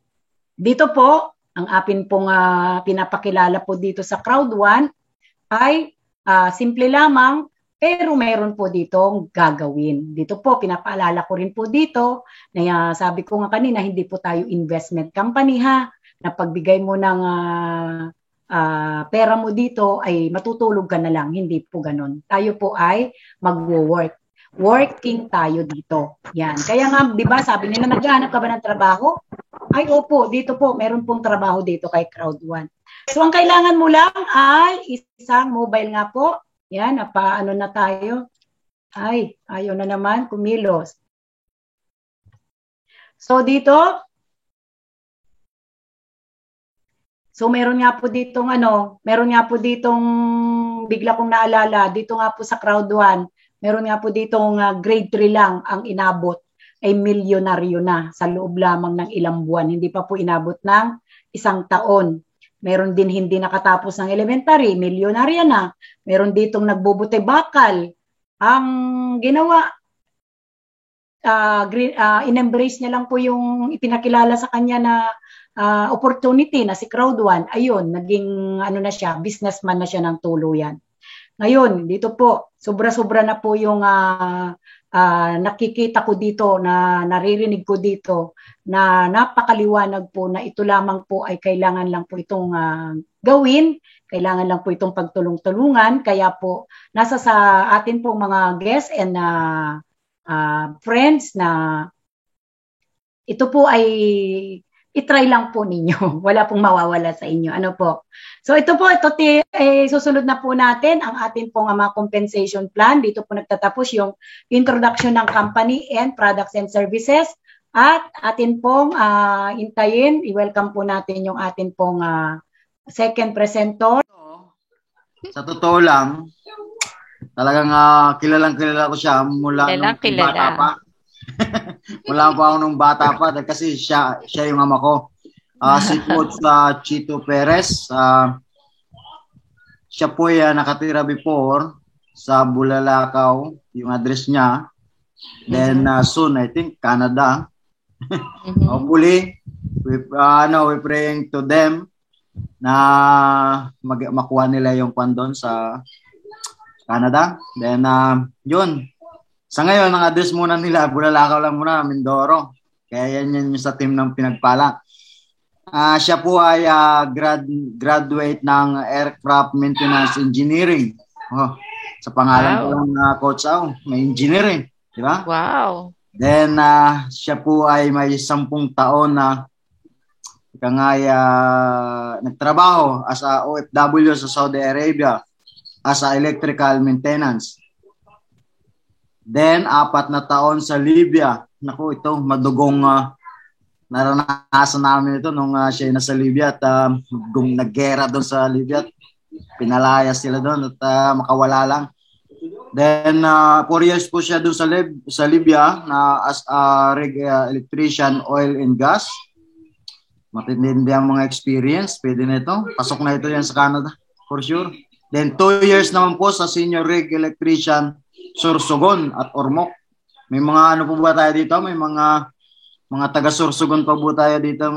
dito po, ang apin pong pinapakilala po dito sa Crowd1 ay simple lamang, pero mayroon po ditong gagawin. Dito po, pinapaalala ko rin po dito, na sabi ko nga kanina, hindi po tayo investment company ha, na pagbigay mo ng pera mo dito ay matutulog ka na lang. Hindi po ganun. Tayo po ay magwo-work. Working tayo dito. Yan. Kaya nga, di ba, sabi nila, naghahanap ka ba ng trabaho? Ay, opo, dito po, meron pong trabaho dito kay Crowd1. So, ang kailangan mo lang ay isang mobile nga po. Yan, napaano na tayo. Ay, ayaw na naman, kumilos. So, dito, meron nga po ditong bigla kong naalala, dito nga po sa Crowd1, meron nga po ditong grade 3 lang ang inabot, ay milyonaryo na sa loob lamang ng ilang buwan. Hindi pa po inabot ng 1 taon. Meron din hindi nakatapos ng elementary, milyonarya na. Meron ditong nagbubuti bakal. Ang ginawa, in-embrace niya lang po yung ipinakilala sa kanya na opportunity na si Crowd1, ayun, naging na siya, businessman na siya ng tuluyan. Ngayon, dito po, sobra-sobra na po yung nakikita ko dito, na naririnig ko dito, na napakaliwanag po na ito lamang po ay kailangan lang po itong gawin, kailangan lang po itong pagtulong-tulungan, kaya po nasa sa atin po mga guests and friends na ito po ay itry lang po ninyo. Wala pong mawawala sa inyo. Ano po? So ito po, susunod na po natin ang atin pong mga compensation plan. Dito po nagtatapos yung introduction ng company and products and services. At atin pong intayin, i-welcome po natin yung atin pong second presenter. Sa totoo lang, talagang kilalang-kilala ko siya mula nung bata pa. Wala pa ako nung bata pa kasi siya yung ama ko. Si Coach Chito Perez. Siya po ay nakatira before sa Bulalakaw, yung address niya. Then soon, I think, Canada. Hopefully, we praying to them na makuha nila yung pandon sa Canada. Then, yun. Sa ngayon, ang address muna nila, Bulalakaw lang muna, Mindoro. Kaya yan yung sa team ng pinagpala. Siya po ay graduate ng Aircraft Maintenance Engineering. Sa pangalan ko lang, Coach Au, may engineering. Di ba? Wow. Then, siya po ay may 10 taon na nagtrabaho as a OFW sa Saudi Arabia as a electrical maintenance. Then, 4 na taon sa Libya. Naku, ito, madugong naranasan namin ito nung siya nasa Libya at naggera doon sa Libya. Pinalaya sila doon at makawala lang. Then, 4 years po siya doon sa Libya na as a electrician, oil and gas. Matindi ang mga experience. Pwede na ito. Pasok na ito yan sa Canada, for sure. Then, 2 years naman po sa senior rig electrician, Sorsogon at Ormoc. May mga po ba tayo dito? May mga taga Sorsogon pa po tayo dito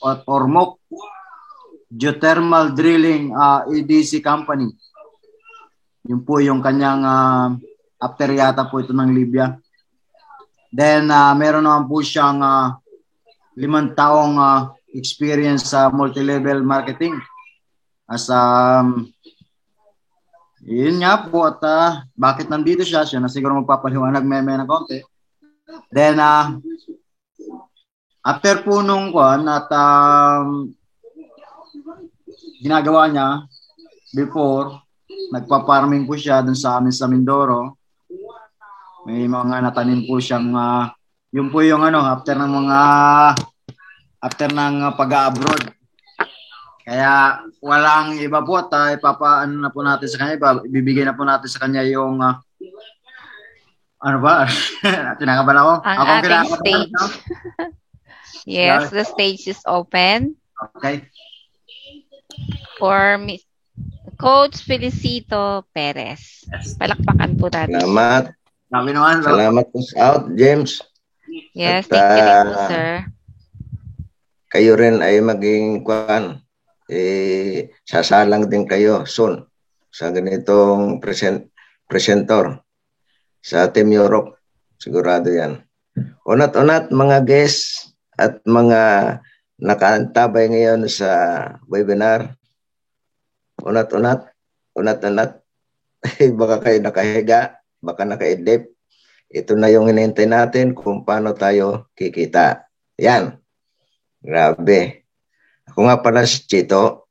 at Ormoc. Geothermal Drilling EDC Company. Yun po yung kanyang after yata po ito ng Libya. Then meron naman po siyang 5 taong experience sa multi-level marketing. As yun nga po at bakit nandito siya na siguro magpapaliwanag may ng konti. Then after po nung at ginagawa niya before, nagpa-farming po siya dun sa amin sa Mindoro. May mga natanim po siyang yun po yung after ng pag-abroad. Kaya walang iba po at ipapaano na po natin sa kanya, ibibigay na po natin sa kanya yung ano ba? Tinakaban ako? Ang Ako ating stage. Yes, the stage is open. Okay. For Coach Felicito Perez. Palakpakan po natin. Salamat. Sabi naman, Salamat po sa out, James. Yes, thank you rin po, sir. Kayo rin ay maging sasalang din kayo soon sa ganitong presentor sa Team Europe. Sigurado yan. Unat-unat mga guests at mga nakaantabay ngayon sa webinar. Unat-unat. Baka kayo nakahiga, baka nakaidlip. Ito na yung hinihintay natin kung paano tayo kikita. Yan. Grabe. Ako nga pala si Chito,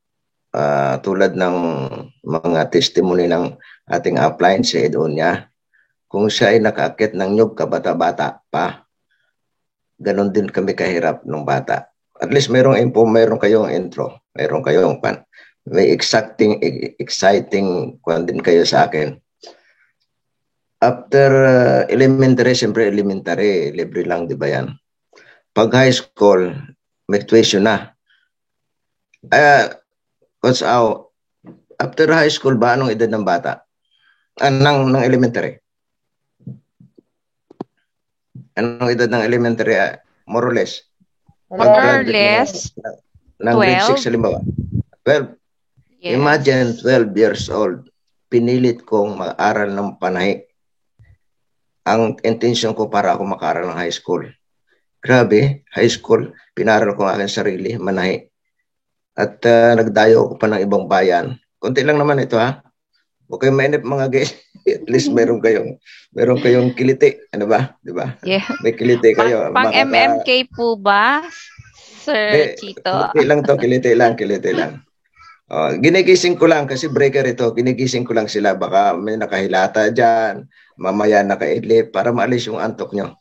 tulad ng mga testimony ng ating upline, si Edonia, kung siya ay nakaakit ng nyug kabata-bata pa, ganon din kami kahirap ng bata. At least mayroong kayong intro, mayroong kayong may exciting kwan din kayo sa akin. After elementary, siyempre elementary, libre lang, di ba yan? Pag high school, may tuition na. After high school ba, anong edad ng bata? Ng elementary? Anong edad ng elementary? More or less. More or less. Ng grade 6, halimbawa. 12. Yes. Imagine 12 years old. Pinilit kong mag-aral ng panahi. Ang intention ko para ako makaral ng high school. Grabe, high school, pinaral ko ang aking sarili, manahi. At nagdayo ko pa ng ibang bayan. Konti lang naman ito, ha? Okay, mainip mga guys. At least meron kayong kiliti. Ano ba? Di ba? Yeah. May kiliti kayo. Pang MMK po ba, Sir Chito? Kiliti lang. Ginigising ko lang kasi breaker ito. Ginigising ko lang sila. Baka may nakahilata dyan. Mamaya nakaidlip para maalis yung antok nyo.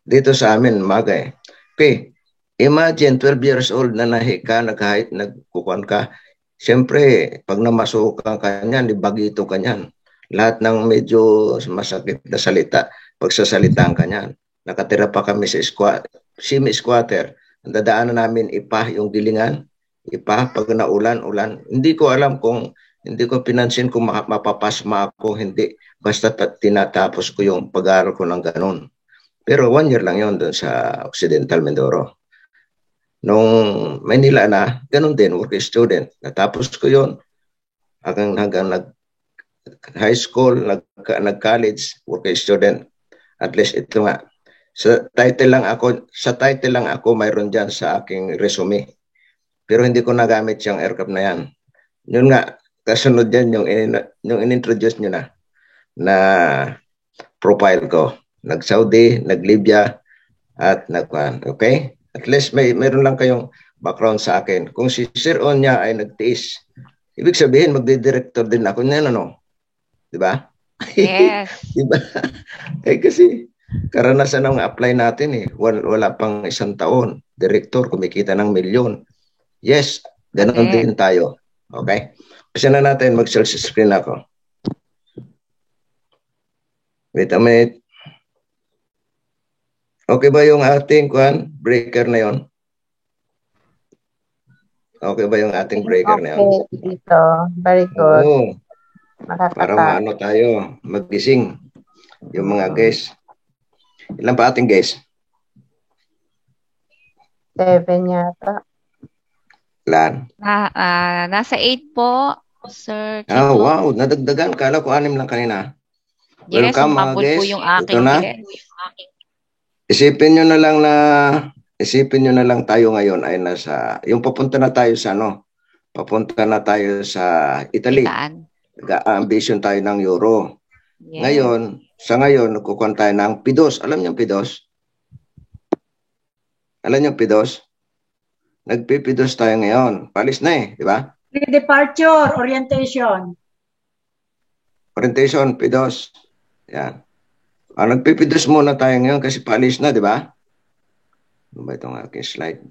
Dito sa amin, magay. Okay. Imagine 12 years old na nahi ka, nagkukuhan ka. Siyempre, pag namasukan ka niyan, bagito ka niyan. Lahat ng medyo masakit na salita, pagsasalitaan ka niyan. Nakatira pa kami sa semi-squatter. Ang dadaanan namin yung gilingan. Pag naulan. Hindi ko pinansin kung mapapasma ako, hindi. Basta tinatapos ko yung pag-aaral ko ng ganun. Pero 1 year lang yon doon sa Occidental Mindoro. Nung Manila na, ganun din, work student. Natapos ko yon hanggang high school, nag-college, work student. At least ito nga. Sa title lang ako mayroon dyan sa aking resume. Pero hindi ko nagamit yung aircraft na yan. Yun nga, kasunod yan yung in-introduce nyo na profile ko. Nag-Saudi, nag-Libya, at okay? At least mayroon lang kayong background sa akin. Kung si Sir Onya ay nagtiis, ibig sabihin magdi-director din ako niyan, ano? Di ba? Yes. Di ba? Kasi karanasan ng apply natin eh. Wala pang 1 taon. Director, kumikita ng milyon. Yes, ganun din tayo. Okay? Kasi na natin, mag-self-screen ako. Wait a minute. Okay ba yung ating breaker na yon? Okay ba yung ating breaker na yon? Okay, dito. Very good. Oo. Para maano tayo, magising yung mga guests. Ilan pa ating guests? 7 yata. Ilan? Nasa 8 po, Sir Chito. Oh, wow. Nadagdagan. Kala ko 6 lang kanina. Yes, welcome mga guests. Po yung aking Isipin nyo na lang tayo ngayon ay yung papunta na tayo sa Italy. Ambition tayo ng Euro. Yes. Ngayon, nagkukuhan tayo ng PIDOS. Alam niyo PIDOS? Nagpipidos tayo ngayon. Palis na di ba? Departure, orientation. Orientation, PIDOS. Yan. Nagpipidos muna tayo ngayon kasi paalis na, di ba? Ano ba itong aking slide?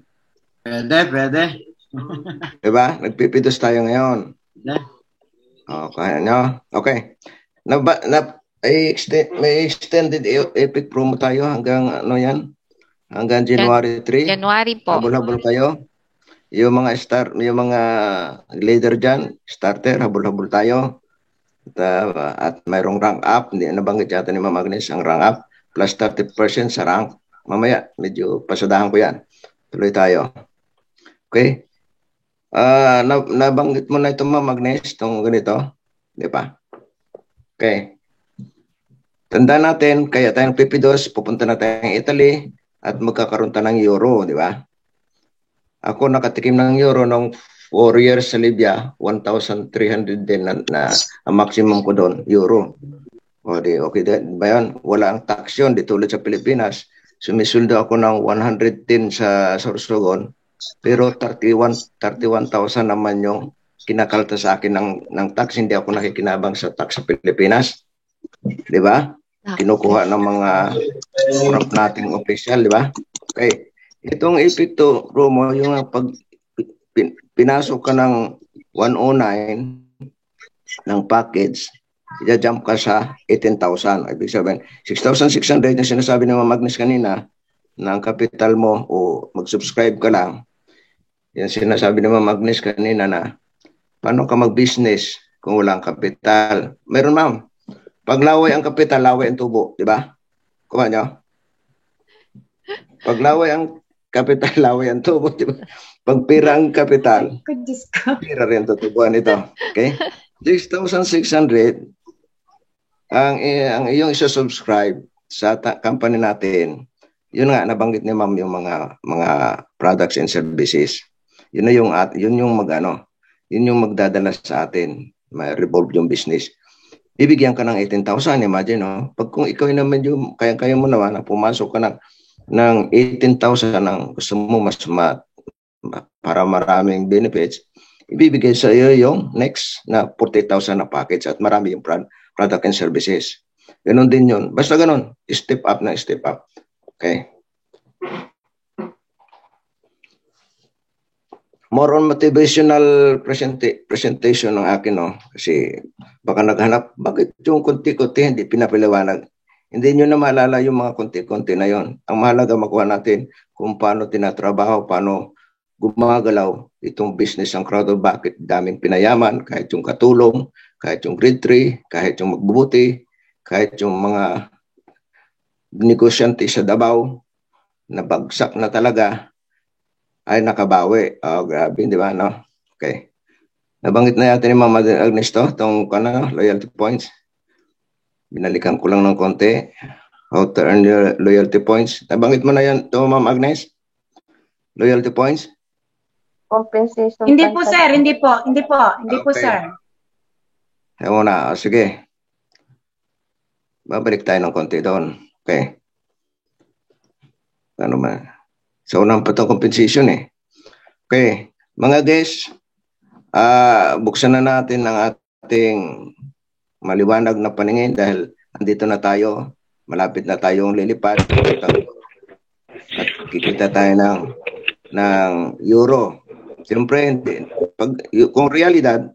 Pwede. Di ba? Nagpipidos tayo ngayon. Pwede. Okay, no? Okay. May extended epic promo tayo hanggang ano yan? Hanggang January 3. January po. Habol-habol kayo. Yung mga leader dyan, starter, habol-habol tayo. At mayroong rank up, hindi nabanggit yata ni Ma'am Agnes ang rank up, plus 30% sa rank. Mamaya, medyo pasadahan ko yan. Tuloy tayo. Okay? Nabanggit mo na ito, Ma'am Agnes, itong ganito. Di ba? Okay. Tanda natin, kaya tayong pipidos, pupunta na tayong Italy, at magkakaroon tayo ng euro, di ba? Ako nakatikim ng euro nung 4 years sa Libya, 1,300 din na ang maximum ko doon, euro. O di, okay ba yan? Wala ang tax yun, di tulad sa Pilipinas. Sumisuldo ako ng 110 sa Sorsogon, pero 31,000 naman yung kinakalta sa akin ng tax. Hindi ako nakikinabang sa tax sa Pilipinas. Di ba? Kinukuha ng mga corrupt nating official, di ba? Okay. Itong epekto, Romo, yung pag pinasok ka ng 109 ng package, i-jump ka sa 18,000. Ibig sabihin, 6,600 na sinasabi ni Ma'am Agnes kanina na ang capital mo o mag-subscribe ka lang. Yan sinasabi ni Ma'am Agnes kanina na paano ka mag-business kung walang kapital. Meron, ma'am. Pag laway ang kapital, laway ang tubo. Di ba? Kuha nyo? Pag laway ang kapital, laway ang tubo. Di ba? Pag pira ang kapital, pira rin tutubuan ito. Okay? 6,600 ang iyong isa-subscribe sa company natin. Yun nga, nabanggit ni ma'am yung mga products and services. Yun yung magdadala sa atin. May revolve yung business. Bibigyan ka ng 18,000, imagine, no? Pag kung ikaw naman yung, kaya mo naman, pumasok ka ng 18,000 ng gusto mo para maraming benefits, ibibigay sa iyo yung next na 40,000 na package at marami yung product and services. Ganon din yun. Basta ganon, step up na step up. Okay? More on motivational presentation ng akin, no? Kasi baka naghanap, bakit yung konti-konti hindi pinapaliwanag? Hindi nyo na maalala yung mga konti-konti na yon. Ang mahalaga makuha natin kung paano tinatrabaho, paano gumagalaw itong business ng Crowdle. Bakit daming pinayaman, kahit yung katulong, kahit yung grade 3, kahit yung magbubuti, kahit yung mga negosyante sa Davao, na bagsak na talaga, ay nakabawi. Oh, grabe, di ba, no? Okay. Nabanggit na yata ni Ma'am Agnes to, itong loyalty points. Binalikan ko lang ng konti. How to earn your loyalty points. Nabanggit mo na yan to, Ma'am Agnes? Loyalty points? Compensation. Hindi po, sir. Hindi po, Okay. sir. Ewan na. Sige. Babalik tayo ng konti doon. Okay. Ano man? So, unang patong compensation eh. Okay. Mga guys, buksan na natin ang ating maliwanag na paningin dahil andito na tayo. Malapit na tayong lilipad. At kikita tayo ng euro. Siyempre, kung realidad,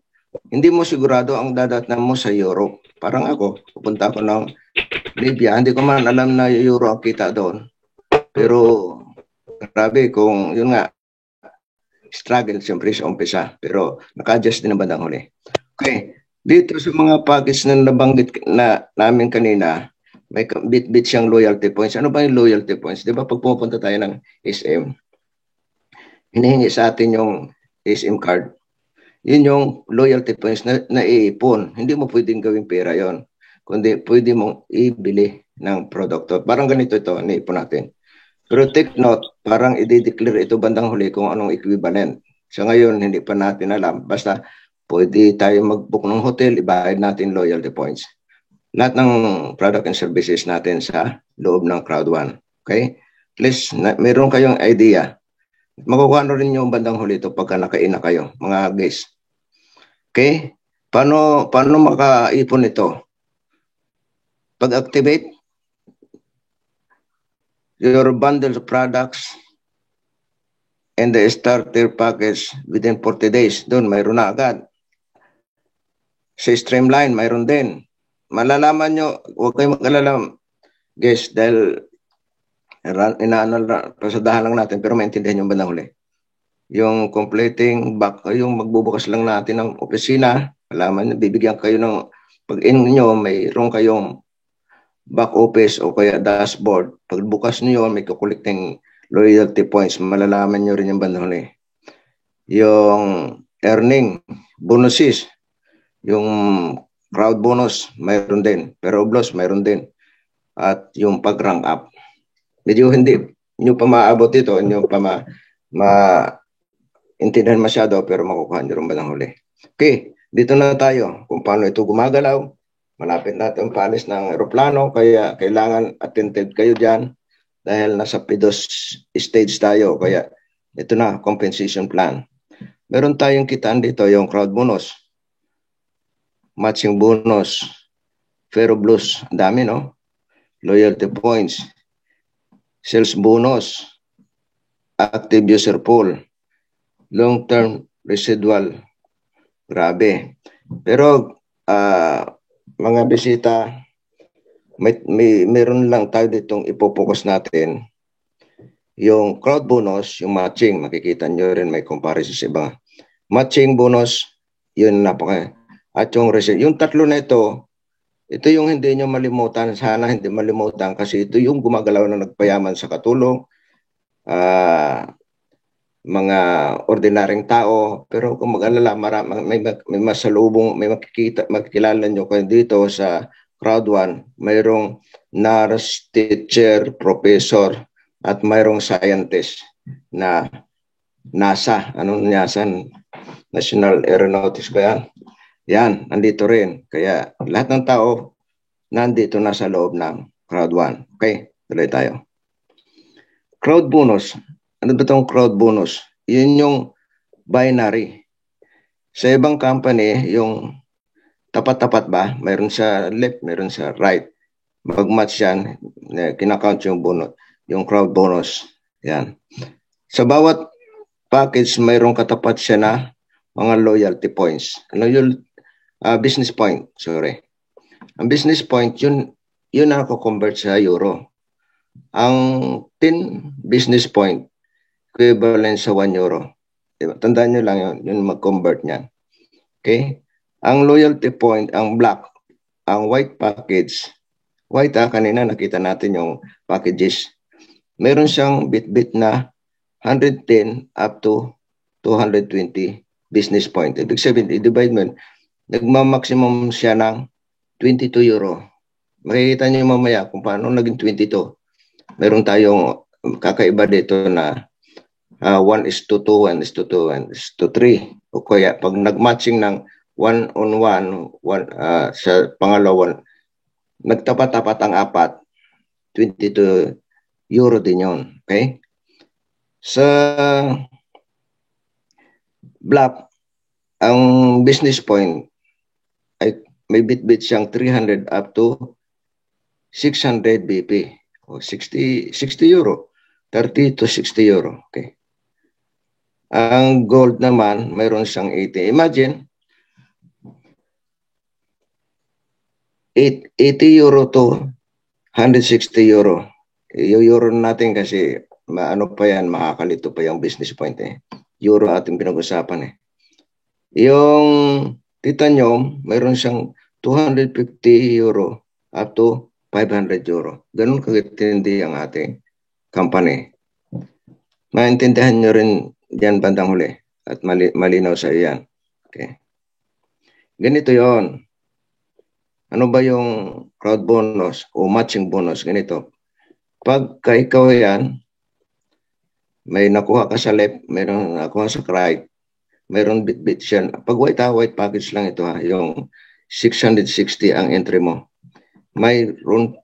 hindi mo sigurado ang dadatnan mo sa euro. Parang ako, pupunta ako ng Libya. Hindi ko man alam na euro ang kita doon. Pero, grabe, kung yun nga, struggle siyempre sa umpisa. Pero naka-adjust din na bandang huli. Okay. Dito sa mga package na nabanggit na namin kanina, may bit-bit siyang loyalty points. Ano ba yung loyalty points? Di ba pag pupunta tayo ng SM, hinihingi sa atin yung SM card. Yun yung loyalty points na iipon. Hindi mo pwedeng gawing pera yon, kundi pwede mong ibili ng produkto. Parang ganito ito, niipon natin. Pero take note, parang i-declare ito bandang huli kung anong equivalent. Sa ngayon, hindi pa natin alam. Basta, pwede tayo mag-book ng hotel, ibayad natin loyalty points. Lahat ng product and services natin sa loob ng Crowd1. Okay? At least, meron kayong idea. Makukuha na rin yung bandang huli ito pagka nakain na kayo, mga guys. Okay? Paano makaipon ito? Pag-activate, your bundle of products and the starter package within 40 days. Doon, mayroon na agad. Sa Streamline, mayroon din. Malalaman nyo, huwag kayong mag-alala, guys, dahil pasadahan lang natin, pero maintindihan yung bandang huli. Yung completing back, yung magbubukas lang natin ng opisina, alaman, bibigyan kayo ng, pag-in nyo, mayroon kayong back office o kaya dashboard. Pagbukas nyo, may kukuliting loyalty points, malalaman nyo rin yung bandang huli. Yung earning, bonuses, yung crowd bonus, mayroon din. Pero oblos, mayroon din. At yung pag-rank up. Medyo hindi nyo pa maabot ito, nyo pa intindihan masyado, pero makukuha nyo rin ba ng huli. Okay, dito na tayo kung paano ito gumagalaw. Malapit natin paalis ng aeroplano, kaya kailangan attentive kayo dyan dahil nasa PIDOS stage tayo. Kaya ito na, compensation plan. Meron tayong kitaan dito, yung crowd bonus, matching bonus, Fero Blues, dami no? Loyalty points, sales bonus, active user pool, long-term residual, grabe. Pero mga bisita, meron lang tayo ditong ipopokus natin. Yung crowd bonus, yung matching, makikita nyo rin may comparison sa iba. Matching bonus, yun napaka. At yung yung tatlo na ito yung hindi nyo malimutan, sana hindi malimutan kasi ito yung gumagalaw na nagpayaman sa katulong, mga ordinaryong tao, pero kung mag-alala, may masalubong, may makikilala nyo kayo dito sa crowd 1, mayroong nurse, teacher, professor, at mayroong scientist na NASA, anong NASA? National Aeronautics ba yan? Yan, nandito rin. Kaya lahat ng tao nandito na sa loob ng crowd 1. Okay, tuloy tayo. Crowd bonus. Ano ba itong crowd bonus? Yun yung binary. Sa ibang company, yung tapat-tapat ba? Mayroon sa left, mayroon sa right. Mag-match yan, kinakount yung bonus, yung crowd bonus. Yan. Sa bawat package, mayroong katapat siya na mga loyalty points. Ano yung business point? Sorry. Ang business point, yun ako-convert sa euro. Ang 10 business point, equivalent sa 1 euro. Diba? Tandaan nyo lang yun mag-convert niyan. Okay? Ang loyalty point, ang black, ang white package, white kanina nakita natin yung packages. Meron siyang bit-bit na 110 up to 220 business point. Ibig sabihin, i-divide mo, nagma-maximum siya ng 22 euro. Makikita niyo mamaya kung paano naging 22. Meron tayong kakaiba dito na 1:2, 1:2, 1:3. O kaya pag nag-matching ng 1-on-1, sa pangalawa, nagtapat-tapat ang apat, 22 euro din yun. Okay? Sa black, ang business point ay may bit-bit siyang 300 up to 600 BP o 60 euro. 30 to 60 euro. Okay. Ang gold naman, mayroon siyang 80. Imagine, 80 euro to 160 euro. Euro natin kasi maano pa yan, makakalito pa yung business point eh. Euro ating pinag-usapan eh. Yung titanium, mayroon siyang 250 euro up to 500 euro. Ganun kagitindi ang ating company. Maintindihan nyo rin yan bandang huli at malinaw sa iyan. Okay. Ganito yon. Ano ba yung crowd bonus o matching bonus? Ganito. Pagka ikaw yan, may nakuha ka sa left, mayroon nakuha sa right, mayroon bit-bit siya. Pag white package lang ito ha, yung 660 ang entry mo. Mayroon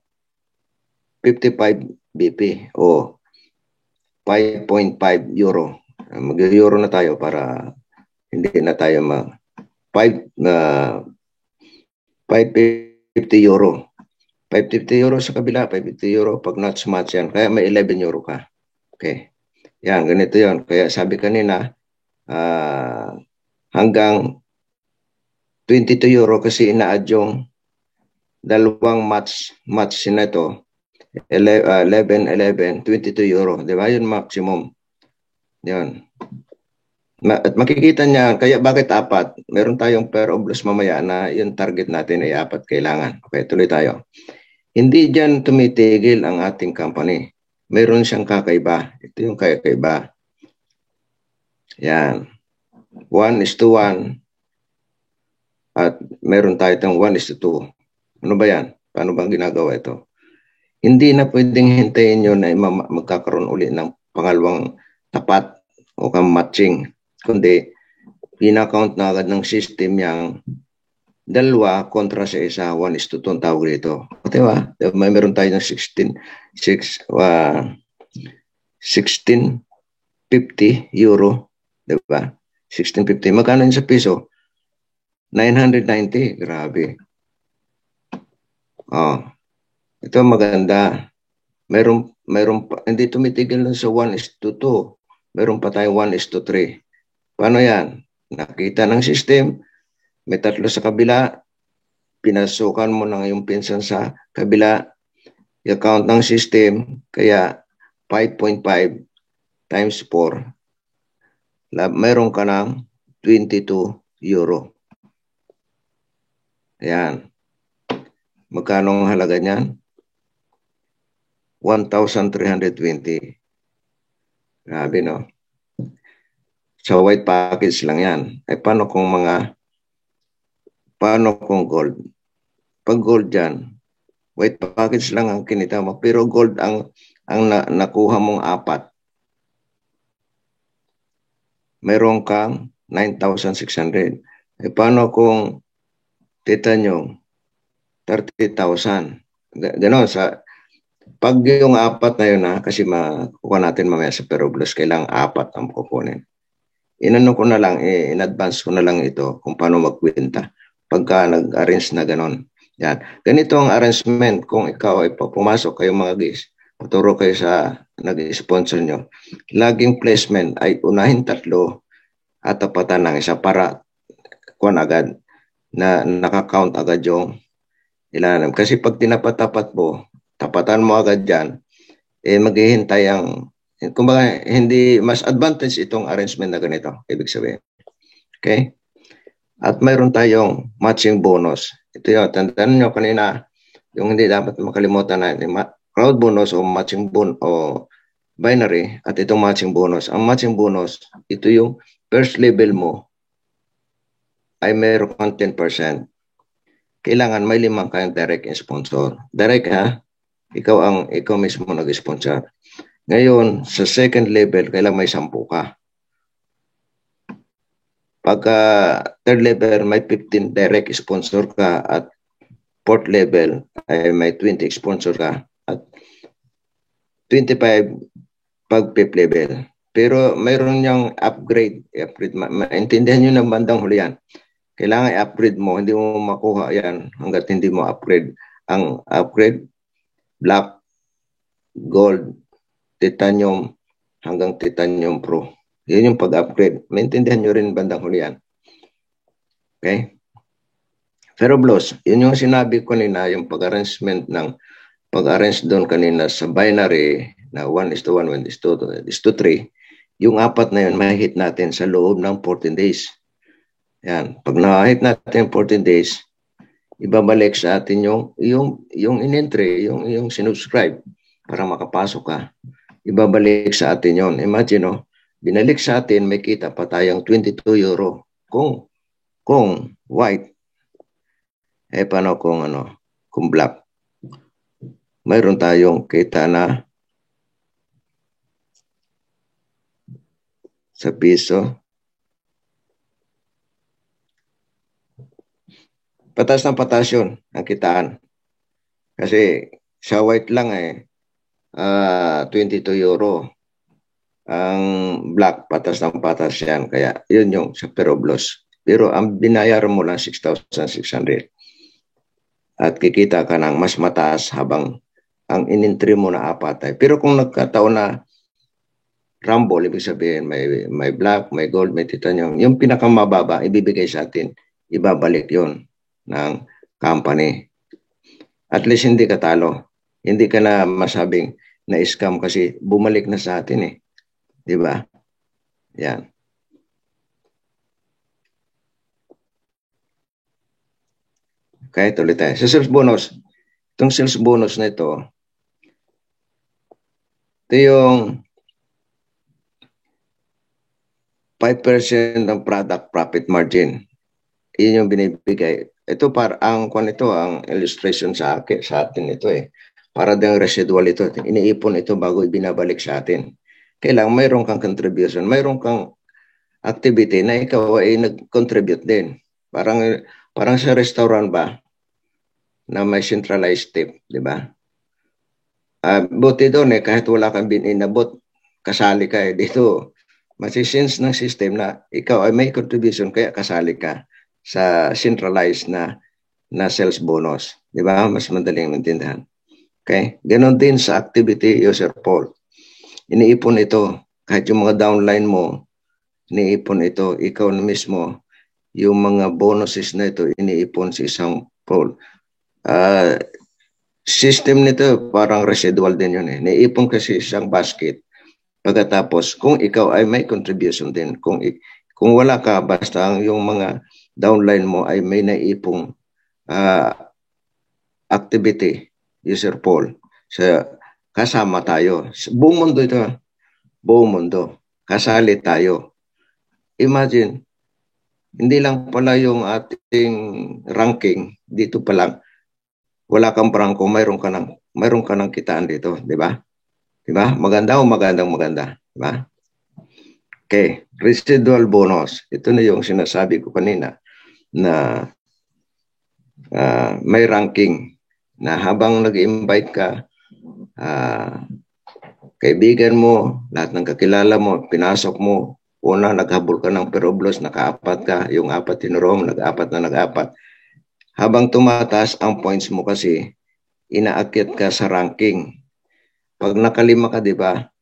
55 BP o 5.5 euro. Mag-euro na tayo para hindi na tayo 550 euro. 550 euro sa kabila, 550 euro pag not match yan. Kaya may 11 euro ka. Okay. Yan, ganito yon. Kaya sabi kanina, hanggang 22 euro kasi ina-add yung dalawang match na ito. 11, 22 euro. Di ba? Yun maximum. Yun. At makikita niya, kaya bakit 4? Meron tayong pair of loss mamaya na yung target natin ay 4 kailangan. Okay, tuloy tayo. Hindi dyan tumitigil ang ating company. Meron siyang kakaiba. Ito yung kakaiba. Yan. 1:1. At meron tayo itong 1:2. Ano ba yan? Paano bang ginagawa ito? Hindi na pwedeng hintayin nyo na magkakaroon uli ng pangalawang tapat o matching. Kundi, pinakount na agad ng system yung dalawa kontra sa isa, 1:2 ang tawag dito. Diba? May meron tayo ng 1650 euro. Diba? 1650. Magkano yun sa piso? 990. Grabe. Oh. Ito maganda. Meron hindi tumitigil lang sa 1:2. Meron pa tayong 1:3. Paano yan? Nakita ng system, may 3 sa kabila, pinasukan mo ng yung pinsan sa kabila, i-count ng system, kaya 5.5 times 4, mayroon ka ng 22 euro. Ayan. Magkano ang halaga niyan? 1,320. Grabe, no? Sa white package lang yan. Paano kung gold? Pag gold dyan, white package lang ang kinita mo. Pero gold ang nakuha mong 4. Meron kang 9,600. Paano kung titanyong 30,000? Ganon pag yung 4 na yun kasi makuha natin mamaya sa Peroblos, kailangan 4 ang kukunin. Inano ko na lang, in-advance ko na lang ito kung paano magkwenta pagka nag-arrange na ganon. Yan. Ganito ang arrangement kung ikaw ay pumasok kayo mga guys, paturo kayo sa nag-sponsor nyo. Laging placement ay unahin 3 at tapatan ng isa para kuhan agad na nakakount agad yung ilalim. Kasi pag tinapat-tapat mo, tapatan mo agad dyan, maghihintay ang kumbaga, hindi mas advantage itong arrangement na ganito, ibig sabihin. Okay? At mayroon tayong matching bonus. Ito yun, tandaan nyo kanina, yung hindi dapat makalimutan na crowd bonus o matching bonus o binary at itong matching bonus. Ang matching bonus, ito yung first level mo ay mayroon kang 10%. Kailangan may 5 kayong direct sponsor. Direct ha? Ikaw mismo nag-sponsor. Ngayon, sa second level, kailangan may 10 ka. Pagka third level, may 15 direct sponsor ka at fourth level, ay may 20 sponsor ka at 25 pag fifth level. Pero mayroon niyang upgrade. Maintindihan nyo ng bandang huli yan. Kailangan i-upgrade mo. Hindi mo makuha yan hanggat hindi mo upgrade. Ang upgrade, black, gold, titanium hanggang titanium pro. Yun yung pag-upgrade. Maintindihan nyo rin bandang huli yan. Okay? Ferroblos, yun yung sinabi ko nina, yung pag-arrangement ng pag-arrange doon kanina sa binary na 1:1, 1:3, yung 4 na yun, ma-hit natin sa loob ng 14 days. Yan. Pag na-hit natin 14 days, ibabalik sa atin yung in-entry, yung sinubscribe para makapasok ka. Ibabalik sa atin yon. Imagine, binalik sa atin, may kita pa tayong 22 euro. Kung white, paano kung black? Mayroon tayong kita na sa piso. Patas ng patas yun, ang kitaan. Kasi sa white lang 22 euro. Ang black, patas ng patas yan. Kaya yun yung sa Peroblos. Pero ang binayaran mo lang 6,600. at kikita ka ng mas mataas habang ang inintry mo na apat ay. Pero kung nagkataon na rumble, ibig sabihin may black, may gold, may titanium, yung pinakamababa ibibigay sa atin, ibabalik yon ng company. At least hindi ka talo. Hindi ka na masabing na-scam kasi bumalik na sa atin eh. Di ba? Yan. Okay, tuloy tayo. Sa sales bonus, itong sales bonus na ito yung 5% ng product profit margin. Yun yung binibigay. Ito ang illustration sa atin ito eh. Para din residual ito. Iniipon ito bago ibinabalik sa atin. Kailangan mayroon kang contribution, mayroon kang activity na ikaw ay nag-contribute din. Parang sa restaurant ba na may centralized tip, di ba? Buti doon kahit wala kang inabot, kasali ka dito. Masisense ng system na ikaw ay may contribution kaya kasali ka sa centralized na sales bonus. Di ba? Mas madaling maintindihan. Okay? Ganon din sa activity user pool. Iniipon ito. Kahit yung mga downline mo, iniipon ito. Ikaw na mismo, yung mga bonuses na ito, iniipon sa isang pool. System nito, parang residual din yun eh. Iniipon kasi isang basket. Pagkatapos, kung ikaw ay may contribution din, kung wala ka, basta yung mga downline mo ay may naipong activity, user pool, kasama tayo. Buong mundo ito, buong mundo. Kasali tayo. Imagine, hindi lang pala yung ating ranking, dito pa lang, wala kang prangko, mayroon ka ng kitaan dito, di ba? Diba? Maganda. Diba? Okay. Residual bonus. Ito na yung sinasabi ko kanina na may ranking na habang nag-invite ka, kaibigan mo, lahat ng kakilala mo, pinasok mo, una naghabol ka ng peroblos, nakaapat ka, yung apat tinurong, nag-apat. Habang tumataas ang points mo kasi, inaakyat ka sa ranking. Pag nakalima ka, di ba?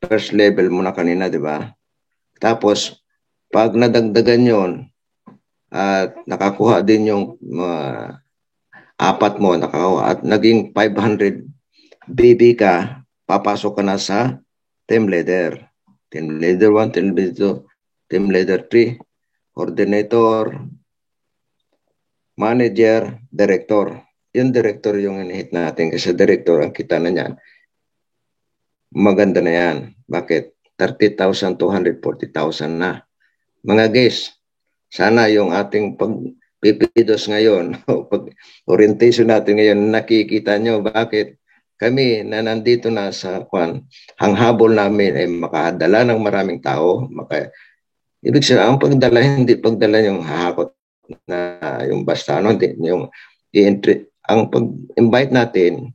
First level mo na kanina, di ba? Tapos, pag nadagdagan yon at nakakuha din yung apat mo, nakakuha, at naging 500 BB ka, papasok ka na sa team leader. Team leader 1, team leader 2, team leader 3, coordinator, manager, director. Yung director yung inihit natin kasi director ang kita na niyan. Maganda na yan. Bakit? 30,000 to 140,000 na. Mga guys, sana yung ating pagpipidos ngayon, pag orientation natin ngayon, nakikita nyo bakit kami na nandito na sa ang habol namin ay makadala ng maraming tao. Ibig sabihin, ang pagdala, hindi pagdala yung hahakot na yung basta, hindi yung i-entry. Ang pag-invite natin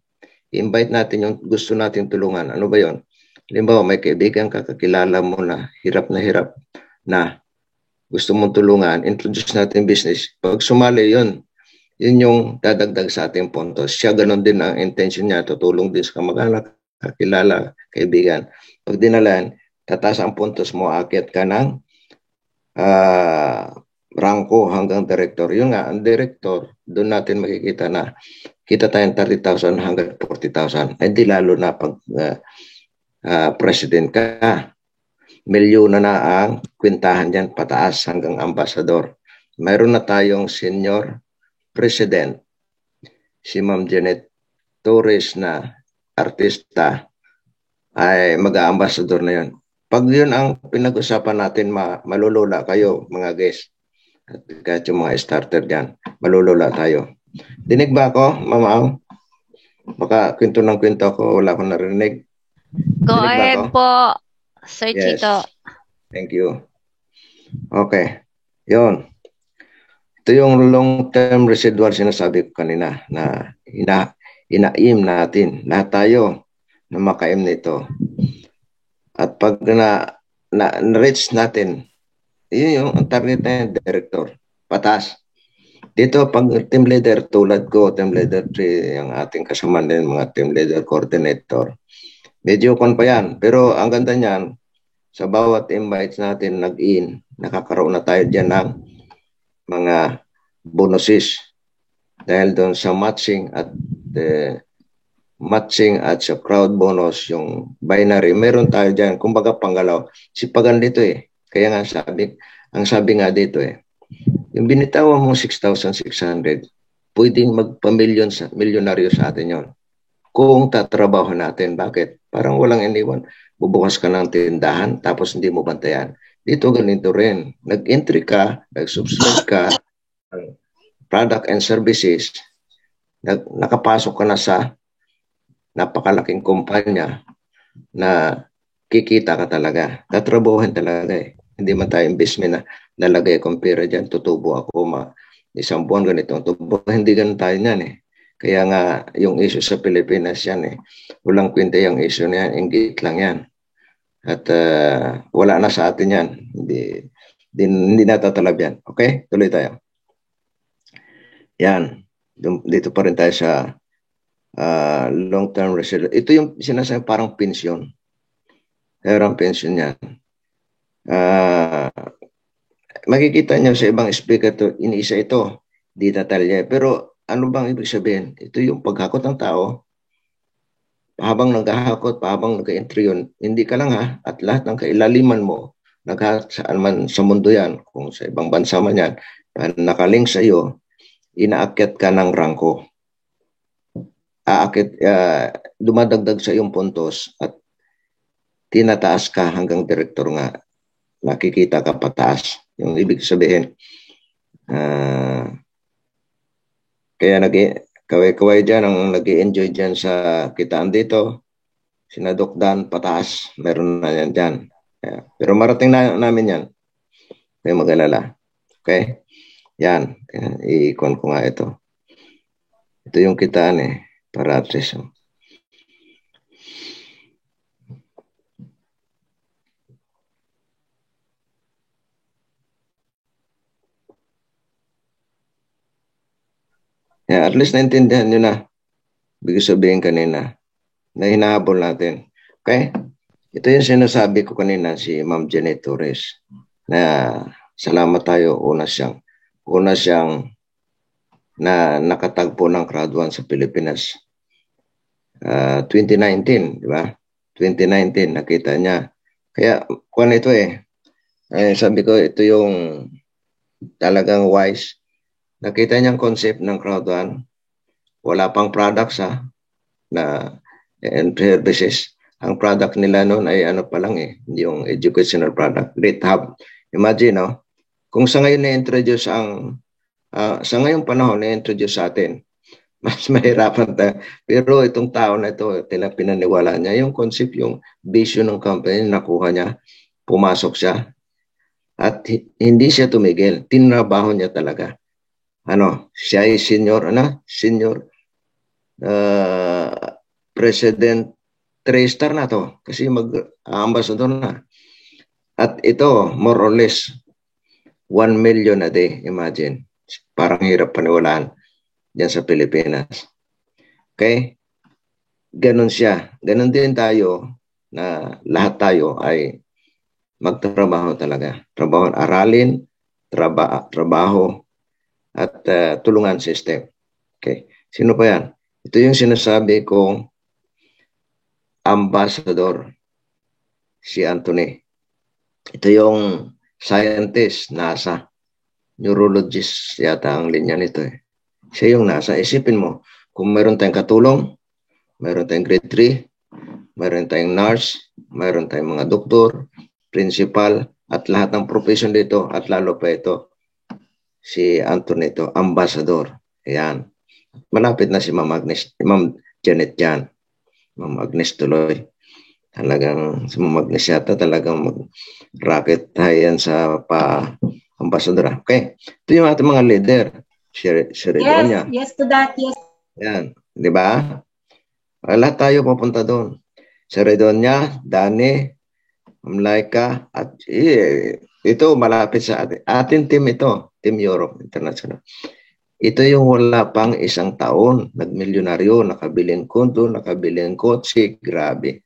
yung gusto natin tulungan. Ano ba yon? Halimbawa, may kaibigan ka, kakilala mo na hirap na gusto mong tulungan, introduce natin business. Pag sumali yun yung dadagdag sa ating puntos. Siya ganon din ang intention niya, tutulong din sa kamag-anak, kakilala, kaibigan. Pag dinalan, tataas ang puntos mo, akit ka ng rangko hanggang director. Yun nga, ang director, doon natin makikita na kita tayong 30,000 hanggang 40,000. Hindi lalo na pag president ka. Milyon na ang kwintahan dyan pataas hanggang ambassador. Mayroon na tayong senior president, si Ma'am Janet Torres na artista, ay mag-ambassador na yun. Pag yun ang pinag-usapan natin, malulula kayo mga guests. At kahit yung mga starter dyan, malulula tayo. Dinig ba ako, Mama? Baka kwento ako, wala akong narinig. Go ahead po, Sir Yes. Chito. Thank you. Okay. Yun. Ito yung long-term residual sinasabi ko kanina na inaim natin. Lahat tayo na makaim nito. At pag na-reach natin, yun yung target na yung director. Patas. Dito, pag team leader, tulad ko, team leader 3, yung ating kasama din, mga team leader coordinator, medyo kon pa yan. Pero ang ganda niyan, sa bawat invites natin nag-in, nakakaroon na tayo dyan ng mga bonuses. Dahil doon sa matching at sa crowd bonus, yung binary, meron tayo dyan. Kumbaga panggalaw. Sipagan dito eh. Kaya nga ang sabi nga dito eh, yung binitawan mong 6,600, pwedeng milyonaryo sa atin yon. Kung tatrabaho natin, bakit? Parang walang iniwan. Bubukas ka ng tindahan, tapos hindi mo bantayan. Dito ganito rin. Nag-entry ka, nag-subscribe ka, product and services, nakapasok ka na sa napakalaking kumpanya na kikita ka talaga. Tatrabuhin talaga eh. Hindi man tayo investment na nalagay compare dyan, tutubo ako isang buwan ganito tubo. Hindi ganun tayo yan eh. Kaya nga yung issue sa Pilipinas yan eh. Walang kwenta yung issue na yan, inggit lang yan. At wala na sa atin yan. Hindi natatalab yan. Okay? Tuloy tayo. Yan. Dito pa rin tayo sa long-term reserve. Ito yung sinasabi parang pensyon. Parang pensyon yan. Makikita nyo sa ibang speaker to, iniisa ito. Di tatalya. Pero ano bang ibig sabihin? Ito yung paghakot ng tao. Habang naghahakot, habang nag-entry yun, hindi ka lang ha, at lahat ng kailaliman mo, saan man sa mundo yan, kung sa ibang bansa man yan, nakaling sa iyo, inaakyat ka ng rangko. Dumadagdag sa iyong puntos at tinataas ka hanggang direktor nga. Nakikita ka pataas. Yung ibig sabihin, kaya kaway-kaway dyan ang nag-i-enjoy dyan sa kitaan dito. Sinadukdan, pataas. Meron na yan dyan. Pero marating na namin yan. Kaya mag-alala. Okay? Yan. I-icon ko nga ito. Ito yung kitaan eh. Para at least. Yeah, at least naintindihan nyo na. Bigay sabihin kanina na hinahabol natin. Okay? Ito yung sinasabi ko kanina si Ma'am Janet Torres na salamat tayo una siyang na nakatagpo ng crowd 1 sa Pilipinas. 2019, di ba? 2019, nakita niya. Kaya, kung ito sabi ko, ito yung talagang wise. Nakita niyang concept ng crowd 1. Wala pang products and services. Ang product nila noon ay ano pa lang yung educational product. Great Hub. Imagine, no? Kung sa ngayon na-introduce sa ngayong panahon na-introduce sa atin, mas mahirapan tayo. Pero itong tao na ito, pinaniwala niya yung concept, yung vision ng company, nakuha niya, pumasok siya. At hindi siya tumigil. Tinrabaho niya talaga. Siya ay senior president 3-star na to kasi mag-ambassador na. At ito, more or less 1 million a day, imagine. Parang hirap paniwalaan diyan sa Pilipinas. Okay? Ganon siya. Ganon din tayo na lahat tayo ay magtrabaho talaga. Trabaho, aralin, trabaho, at tulungan system. Okay. Sino pa yan? Ito yung sinasabi kong ambassador, si Anthony. Ito yung scientist, NASA. Neurologist yata ang linya nito Siya yung NASA. Isipin mo, kung meron tayong katulong, meron tayong grade 3, meron tayong nurse, meron tayong mga doktor, principal, at lahat ng profession dito, at lalo pa ito, si Anthony ito, ambassador. Ayan. Malapit na si Ma'am Janet dyan. Ma'am Agnes tuloy. Talagang si Ma'am Agnes yata talagang mag-rocket yan sa ambassador. Okay. Ito yung ating mga leader. Redonia. Yes to that. Yes. Yan. Di ba? Lahat tayo pupunta doon. Si Redonia, Dani, Laika, at ito malapit sa atin. Ating team ito. Team Europe International. Ito yung wala pang isang taon, nagmilyonaryo, nakabiling kondo, nakabiling kotse, grabe.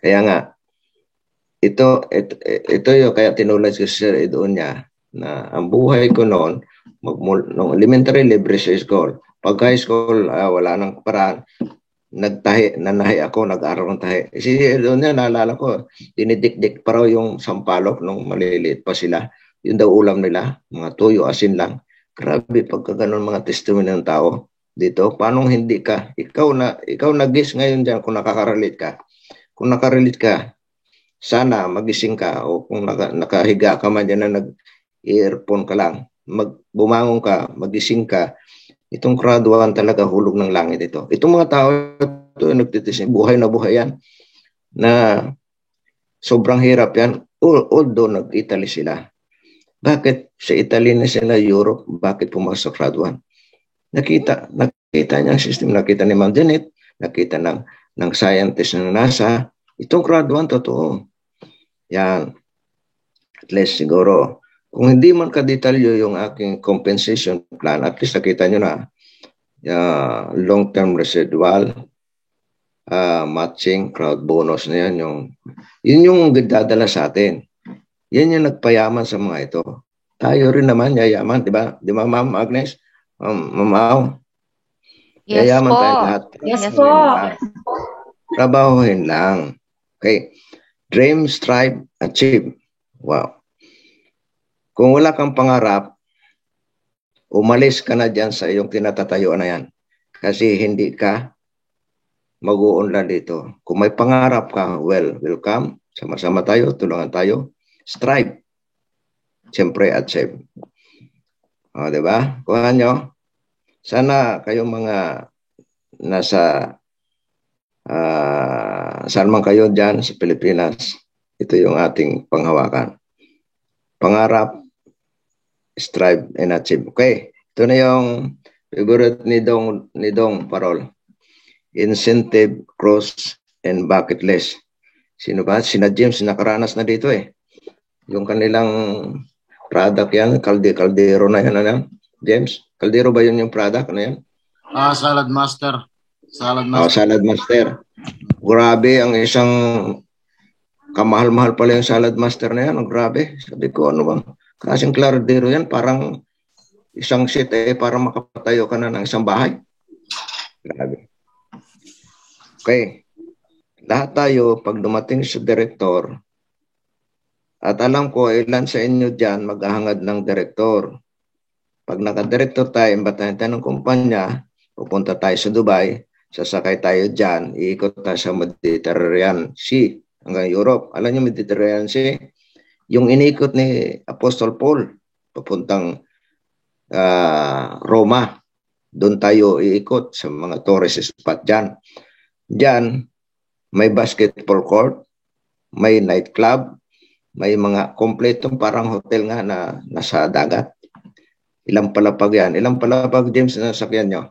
Kaya nga, ito yung kaya tinulad ko si Sir Edo niya na ang buhay ko noon, nung elementary libre sa school. Pag high school, wala nang paraan. Nanahi ako, nag-aral ng tahi. Si Edo niya, naalala ko, dinidikdik pa raw yung sampalok nung maliliit pa sila. Yun daw ulam nila, mga tuyo, asin lang. Grabe, pagka ganun mga testimony ng tao dito, paano hindi ka? Ikaw nag-guess ngayon dyan kung nakaka-relate ka. Kung nakarelate ka, sana magising ka o kung nakahiga ka man dyan na nag-earphone ka lang, bumangon ka, magising ka, itong graduan talaga hulog ng langit ito. Itong mga tao ito, nagtitising, buhay na buhay yan, na sobrang hirap yan, although nag-Italy sila. Bakit sa Italy na sila, Europe, bakit pumasok graduan? Nakita niya ang system, nakita ni Ma'am Janet, nakita ng scientist na NASA, itong graduan totoo. Yan. At least siguro, kung hindi man kadetalyo yung aking compensation plan, at least nakita nyo na long-term residual, matching, crowd bonus na yan. Yun yung dadala sa atin. Yan yung nagpayaman sa mga ito. Tayo rin naman yayaman, di ba? Di ba, Ma'am Agnes? Ma'am Au? Yes Yayaman po. tayo lahat. Yes po. Trabahuhin lang. Okay. Dream, strive, achieve. Wow. Kung wala kang pangarap, umalis ka na dyan sa iyong tinatatayuan na yan. Kasi hindi ka mag-uunlad dito. Kung may pangarap ka, welcome. Sama-sama tayo, tulungan tayo. Strive. Siyempre, achieve. O, diba? Kuha nyo. Sana kayong mga nasa saan man kayo dyan sa Pilipinas, ito yung ating panghawakan. Pangarap, strive, and achieve. Okay. Ito na yung favorite ni Dong Parol. Incentive, cross, and bucket list. Sino ba? Sina James, nakaranas na dito eh. Yung kanilang product yan, Caldero na yan. Ano? James, Caldero ba yun yung product? Ano yan? Salad Master. Salad Master. Oh, Salad Master. Grabe, ang isang kamahal-mahal pala yung Salad Master na yan. Oh, grabe. Sabi ko, ano bang klaseng Caldero yan? Parang isang seat parang makapatayo ka na ng isang bahay. Grabe. Okay. Lahat tayo, pag dumating sa direktor, at alam ko, ilan sa inyo dyan maghahangad ng direktor. Pag naka-direktor tayo, imbatahin tayo ng kumpanya, pupunta tayo sa Dubai, sasakay tayo dyan, iikot tayo sa Mediterranean Sea hanggang Europe. Alam nyo Mediterranean Sea? Yung inikot ni Apostol Paul, papuntang Roma. Doon tayo iikot sa mga tourist spot dyan. Dyan, may basketball court, may nightclub, may mga kompletong parang hotel nga na nasa dagat. Ilang palapag yan? Ilang palapag, James, na nasakyan nyo?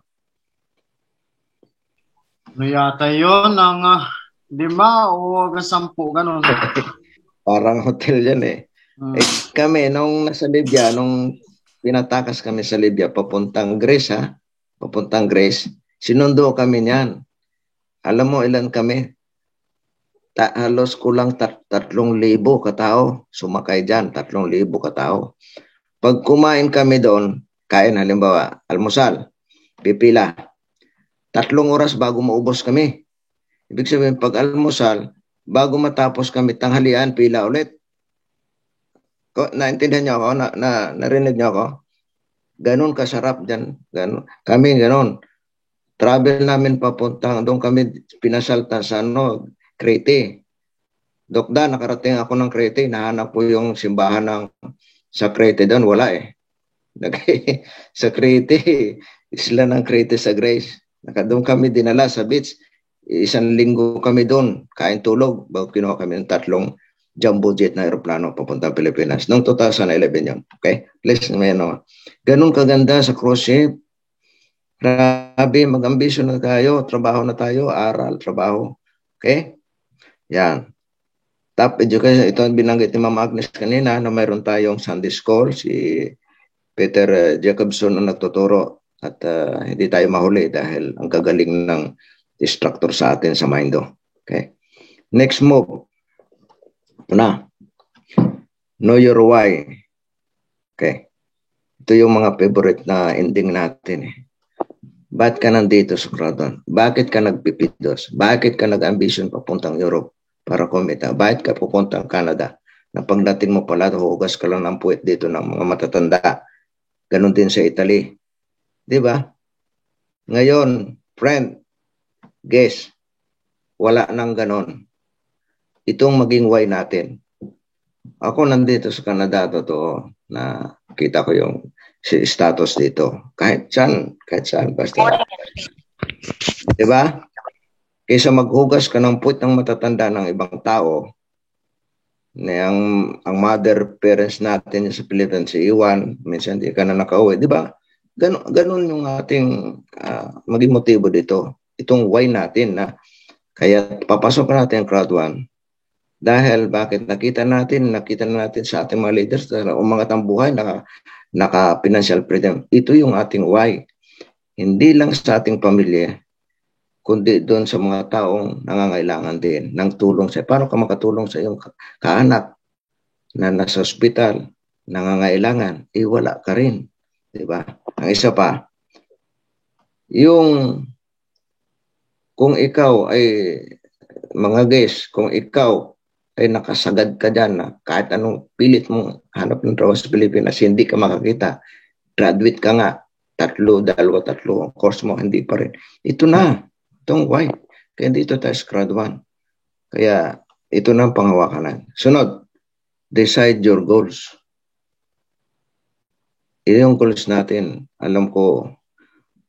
Ano yata yun? Ang 5 o 10, ganun. Parang hotel yan eh. Kami, nung nasa Libya, nung pinatakas kami sa Libya, papuntang Greece, papuntang Greece, sinundo kami niyan. Alam mo ilan kami? Halos kulang 3,000 katao. Sumakay dyan, 3,000 katao. Pag kumain kami doon, kain halimbawa, almusal, pipila. 3 oras bago maubos kami. Ibig sabihin, pag almusal, bago matapos kami, tanghalian, pila ulit. Naintindihan niyo ako? Narinig niyo ako? Ganun kasarap dyan. Kami ganun. Travel namin papuntang, doon kami pinasalta sa Crete. Dokda, nakarating ako ng Crete. Nahanap ko yung simbahan sa Crete doon. Wala eh. Sa Crete, isla ng Crete sa Grace. Doon kami dinala sa beach. 1 linggo kami doon. Kain tulog. Bago kinuha kami ng 3 jumbo jet na aeroplano papuntang Pilipinas. Noong 2011 yun. Okay? Let's ganun kaganda sa cruise ship. Grabe, mag-ambisyon na tayo. Trabaho na tayo. Aral, trabaho. Okay? Yan. Top education. Ito ang binanggit ni Ma'am Agnes kanina na mayroon tayong Sunday School. Si Peter Jacobson ang nagtuturo. at hindi tayo mahuli dahil ang gagaling ng instructor sa atin sa Mindo. Okay. Next move. Ito na. Know your why. Okay. Ito yung mga favorite na ending natin. Bakit ka nandito sa Cradon? Bakit ka nagpipidos? Bakit ka nag-ambition papuntang Europe para kumita? Bakit ka pupuntang Canada? Na pagdating mo pala, hugas ka lang ng puwet dito ng mga matatanda. Ganon din sa Italy. Diba? Ngayon, friend, guess, wala nang ganon. Itong maging why natin. Ako nandito sa Canada, totoo, na kita ko yung status dito. Kahit saan, basta. Diba? Kaysa maghugas ka ng puwet ng matatanda ng ibang tao, na ang mother parents natin sa Pilipinas, si Iwan, minsan di ka na nakauwi, diba? Ganon yung ating maging motibo dito. Itong why natin na kaya papasok natin ang crowd 1 dahil bakit nakita natin sa ating mga leaders na umangat ang buhay, naka financial freedom. Ito yung ating why. Hindi lang sa ating pamilya, kundi doon sa mga taong nangangailangan din ng tulong sa. Paano ka makatulong sa iyong kaanak na nasa ospital, nangangailangan? Wala ka rin. Diba? Ang isa pa, yung kung ikaw ay mga guys, kung ikaw ay nakasagad ka dyan na kahit anong pilit mong hanap ng trabaho sa Pilipinas, hindi ka makakita. Graduate ka nga, 3, 2, 3, ang course mo, hindi pa rin. Ito na, itong why. Kaya dito tayo sa grade 1. Kaya ito na ang panghawakan. Sunod, decide your goals. Yung goals natin, alam ko,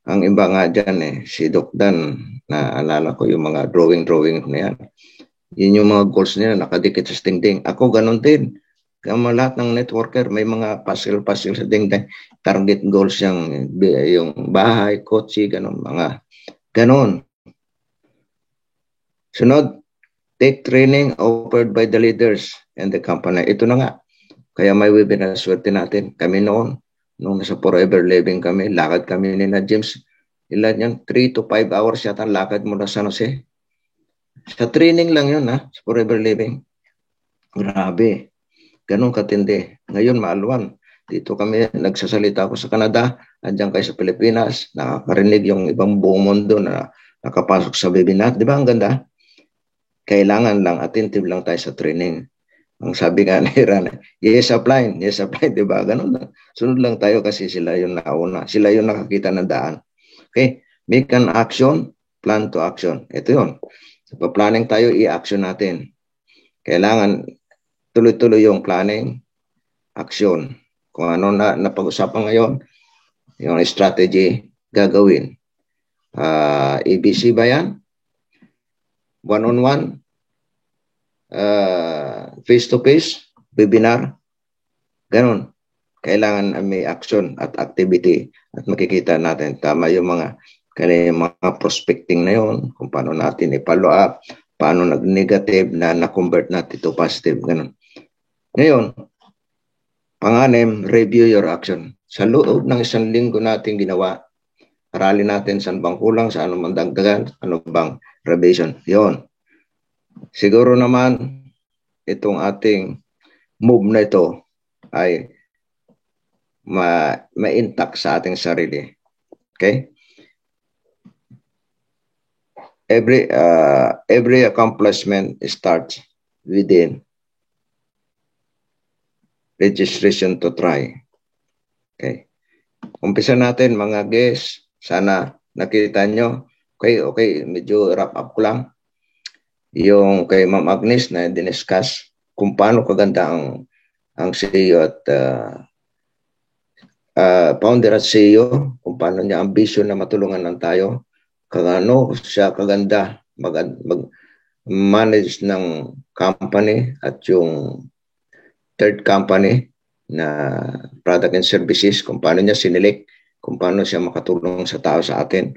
ang iba nga dyan si Doc Dan, naalala ko yung mga drawing na yan. Yun yung mga goals nila, nakadikit sa dingding. Ako ganun din. Kaya lahat ng networker, may mga puzzle sa dingding. Target goals yung bahay, kotse, ganun, mga ganun. Sunod, take training offered by the leaders and the company. Ito na nga. Kaya may webinar, swerte natin. Kami noon, nung nasa Forever Living kami, lakad kami ni na James. Ilan yan? 3 to 5 hours yata lakad mula sa San Jose. Sa training lang yun, sa Forever Living. Grabe. Ganun katindi. Ngayon, maalwan. Dito kami, nagsasalita ako sa Canada, andyan kayo sa Pilipinas, nakakarinig yung ibang buong mundo na nakapasok sa webinar. Di ba ang ganda? Kailangan lang, attentive lang tayo sa training. Ang sabi nga ni Iran, yes, apply, di ba? Ganun lang. Sunod lang tayo kasi sila yung nauna. Sila yung nakakita ng daan. Okay? Make an action, plan to action. Ito yun. So, pa-planning tayo, i-action natin. Kailangan tuloy-tuloy yung planning, action. Kung ano na napag-usapan ngayon, yung strategy, gagawin. ABC ba yan? One-on-one? Face-to-face? Webinar? Ganon. Kailangan may action at activity at makikita natin tama yung mga prospecting na yun, kung paano natin i-follow up, paano nag-negative na convert natin to positive, ganun. Ngayon, pang-anim, review your action. Sa loob ng 1 linggo natin ginawa, aralin natin saan bang kulang, saan bang dagdagan, ano bang revision. Yun. Siguro naman, itong ating move na ito ay ma-intact sa ating sarili. Okay? Every accomplishment starts within registration to try. Okay. Umpisa natin mga guests. Sana nakita nyo. Okay, medyo wrap up ko lang. Yung kay Ma'am Agnes na diniscuss kung paano kaganda ang CEO at founder at CEO, kung paano niya ang vision na matulungan ng tayo. Kagano siya kaganda mag-manage ng company at yung third company na product and services, kung paano niya sinilik, kung paano siya makatulong sa tao sa atin.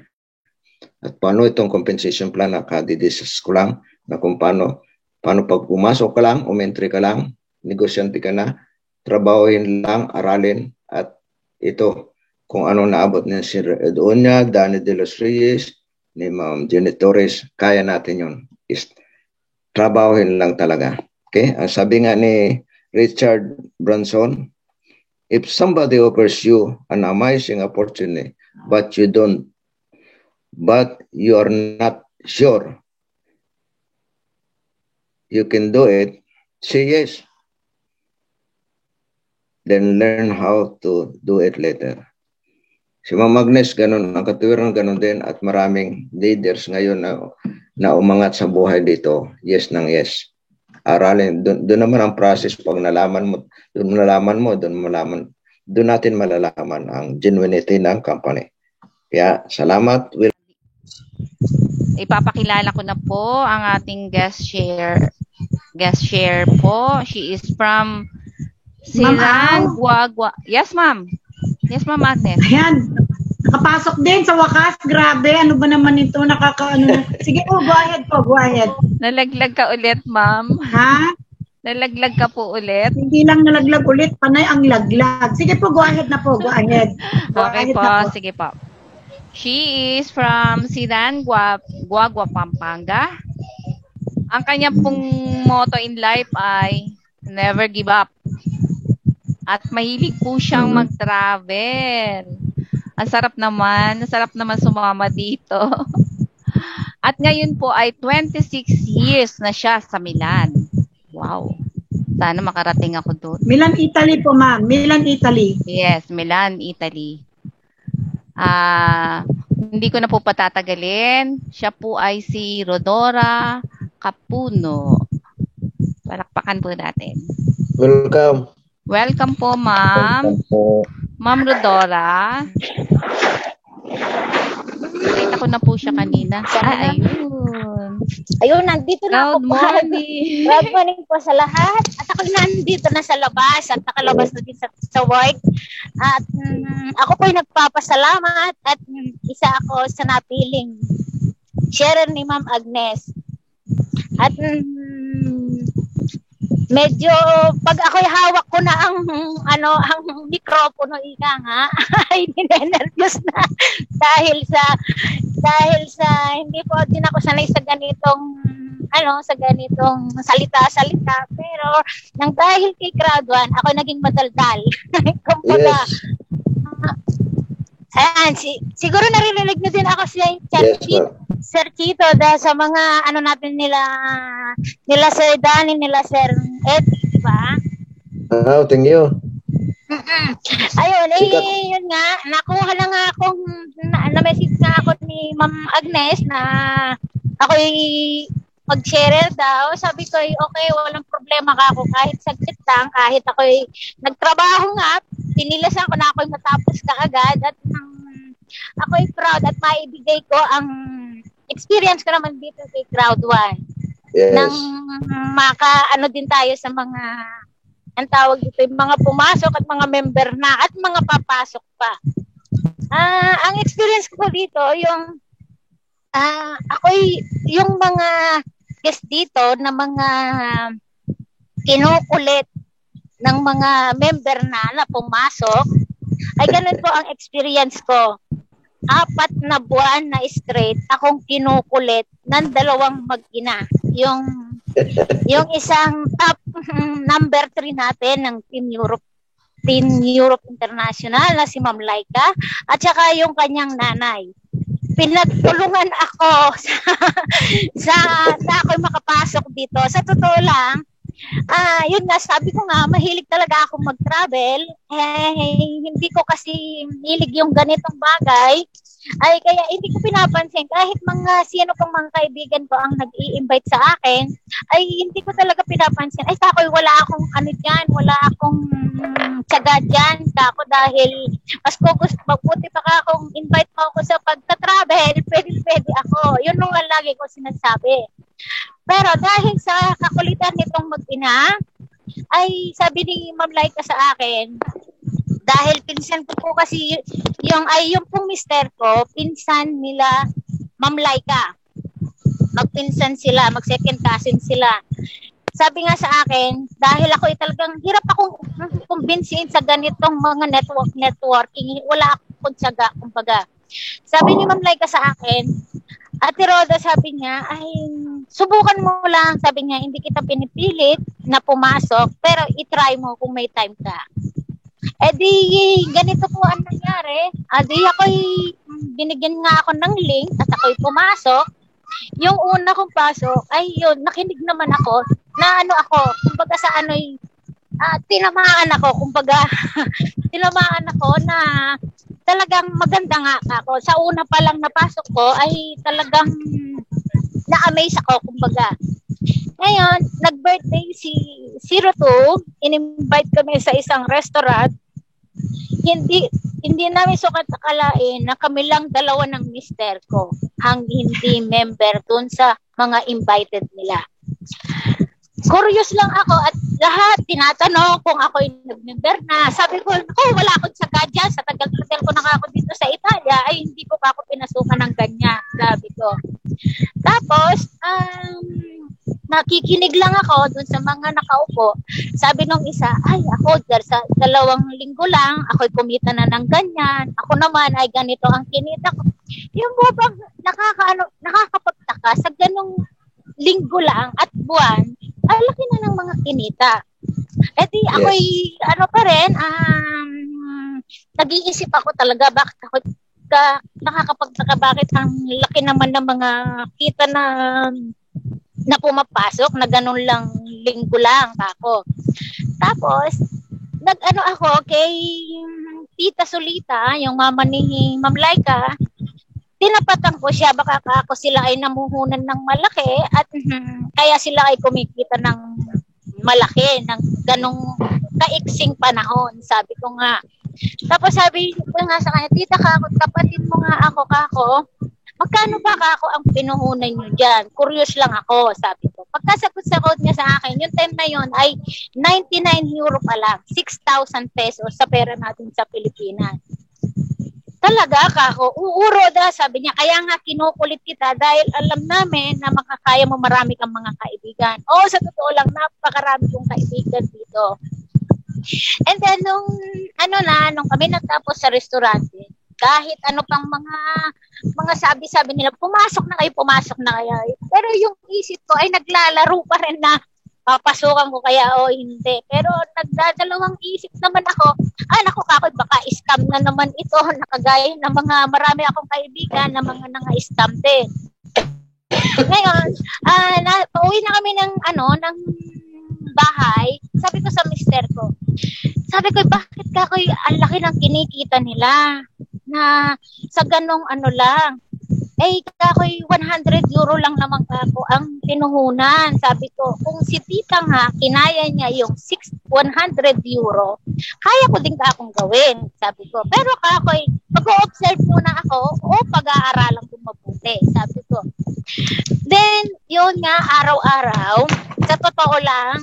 At paano itong compensation plan na kadidiscuss ko lang, na kung paano pag pumasok ka lang, umentry ka lang, negosyante ka na, trabahuhin lang, aralin, at ito, kung ano naabot ni Sir Edonia, Danny De Los Reyes, ni Ma'am Jenny Torres, kaya natin yun. Trabahuhin lang talaga. Okay? Ang sabi nga ni Richard Branson, if somebody offers you an amazing opportunity, but you are not sure you can do it, say yes. Then learn how to do it later. Si Ma'am Agnes, ganun, ang katuwiran ganun din, at maraming leaders ngayon na umangat sa buhay dito, yes ng yes. Aralin, doon naman ang process, pag nalaman mo, doon natin malalaman ang genuinity ng company. Kaya, salamat. Ipapakilala ko na po ang ating guest share po. She is from Silan, Guagua. Yes, ma'am. Yes, ma'am Agnes. Ayan. Nakapasok din sa wakas. Grabe. Ano ba naman ito? Sige po, go ahead. Nalaglag ka ulit, ma'am. Ha? Nalaglag ka po ulit. Hindi lang nalaglag ulit. Panay ang laglag. Sige po, go ahead na po. Go ahead. Okay po. Sige po. She is from Silan, Guagua, Pampanga. Ang kanya pong motto in life ay never give up. At mahilig po siyang mag-travel. Ang sarap naman sumama dito. At ngayon po ay 26 years na siya sa Milan. Wow. Sana makarating ako doon. Milan, Italy po, ma'am. Milan, Italy. Yes, Milan, Italy. Hindi ko na po patatagalin. Siya po ay si Rodora Capuno. Palakpakan po natin. Welcome po, ma'am. Ma'am Rodora. Nakita ko na po siya kanina. Ayun. Ayun, nandito na Good ako. morning. Good morning po sa lahat. At ako nandito na sa labas at nakalabas na din sa work. At ako po'y nagpapasalamat at isa ako sa napiling sharer ni Ma'am Agnes. At medyo pag ako'y hawak ko na ang mikropono, ika nga, ay ninenervyos na dahil sa hindi po din ako sanay sa ganitong salita, pero nang dahil kay Crowd 1 ako naging madaldal. Kumbaga, Yes. Ayan, siguro naririnig niyo din ako si Sir Chito dahil sa mga natin nila Sir Danny, nila Sir Ed, di ba? Thank you. Ayun, yun nga, nakuha na nga akong, na-message nga ako ni Ma'am Agnes na ako'y mag-share daw. Sabi ko, okay, walang problema ka ako kahit saglit lang, kahit ako'y nagtrabaho nga, pinilasan ko na ako'y matapos kaagad at ako'y proud at maibigay ko ang experience ko naman dito kay Crowd 1. Yes. Nang din tayo sa mga, ang tawag dito, yung mga pumasok at mga member na at mga papasok pa. Ang experience ko dito, yung yung mga guest dito na mga kinukulit ng mga member na pumasok, ay ganun po ang experience ko. 4 na buwan na straight akong kinukulit ng 2 mag-ina. Yung isang top number 3 natin ng Team Europe International na si Ma'am Laika at saka yung kanyang nanay. Pinagtulungan ako sa ako'y makapasok dito. Sa totoo lang, yun nga, sabi ko nga, mahilig talaga akong mag-travel. Hindi ko kasi hilig yung ganitong bagay. Ay, kaya hindi ko pinapansin. Kahit sino pang mga kaibigan ko ang nag-i-invite sa akin, ay hindi ko talaga pinapansin. Ay, ako'y wala akong wala akong tiyaga dyan. Ako dahil mas mabuti pa akong invite mo ako sa pagta-travel, pwede ako. Yun nung lagi ko sinasabi. Pero dahil sa kakulitan nitong mag-ina, ay sabi ni Ma'am Laika sa akin, dahil pinsan ko po kasi yung pong mister ko, pinsan nila Ma'am Laika. Magpinsan sila, mag-second cousin sila. Sabi nga sa akin, dahil ako talagang hirap akong kumbinsihin sa ganitong mga networking. akong tiyaga, kumbaga. Sabi ni Ma'am Laika sa akin, Ate Roda, sabi niya, ay, subukan mo lang. Sabi niya, hindi kita pinipilit na pumasok, pero itry mo kung may time ka. Eh di, ganito po ang nangyari. Di ako'y, binigyan nga ako ng link at ako'y pumasok. Yung una kong pasok, ay yun, nakinig naman ako na kumbaga sa ano'y, tinamaan ako, kumbaga, tinamaan ako na talagang maganda nga ako. Sa una pa lang napasok ko ay talagang na-amaze ako, kumbaga. Ngayon, nag-birthday si 02, in-invite kami sa isang restaurant. Hindi namin sukat akalain na kami lang dalawa ng mister ko ang hindi member dun sa mga invited nila. Curious lang ako at lahat tinatanong kung ako'y nag-member na. Sabi ko, wala akong saga dyan. Sa tagal-tagal ko na ako dito sa Italia, ay hindi ko pa ako pinasukan ng ganyan. Sabi ko. Tapos, nakikinig lang ako dun sa mga nakaupo. Sabi nung isa, ay ako, sa 2 linggo lang, ako'y kumita na ng ganyan. Ako naman ay ganito ang kinita ko. Yung bubang nakakapagtaka sa ganong linggo lang at buwan, ay laki na ng mga kinita. E di ako'y nag-iisip ako talaga bakit ako nakakapagtaka, bakit ang laki naman ng mga kita na pumapasok na ganun lang linggo lang ako. Tapos ako kay Tita Solita, yung mama ni Ma'am Laika, tinapatan ko siya, baka ako sila ay namuhunan ng malaki at kaya sila ay kumikita ng malaki ng ganong kaiksing panahon, sabi ko nga. Tapos sabi ko nga sa kanya, Tita Kako, tapatin mo nga ako, Kako. Magkano ba Kako ang pinuhunan nyo dyan? Curious lang ako, sabi ko. Pagkasagot-sagot niya sa akin, yung time na yun ay 99 euro pa lang, 6,000 pesos sa pera natin sa Pilipinas. Talaga, Kako, Roda, sabi niya, kaya nga kinukulit kita dahil alam namin na makakaya mo, marami kang mga kaibigan. Oo, sa totoo lang, napakarami kong kaibigan dito. And then, nung kami natapos sa restaurante, kahit ano pang mga sabi-sabi nila, pumasok na kayo. Pero yung isip ko ay naglalaro pa rin na, papasukan ko kaya o hindi. Pero nagdadalawang isip naman ako, naku Kako, baka scam na naman ito, nakagaya ng mga marami akong kaibigan na mga nanga-scam din. Ngayon, pauwi na kami ng bahay. Sabi ko sa mister ko, bakit Kako, ang laki ng kinikita nila na sa ganong lang. Kako, 100 euro lang naman Kako ang pinuhunan. Sabi ko, kung si Tita nga, kinaya niya yung 100 euro, kaya ko din Kakong gawin. Sabi ko, pero Kako, mag-o-observe muna ako o pag-aaralan ko mabuti. Sabi ko. Then, yun nga, araw-araw, sa totoo lang,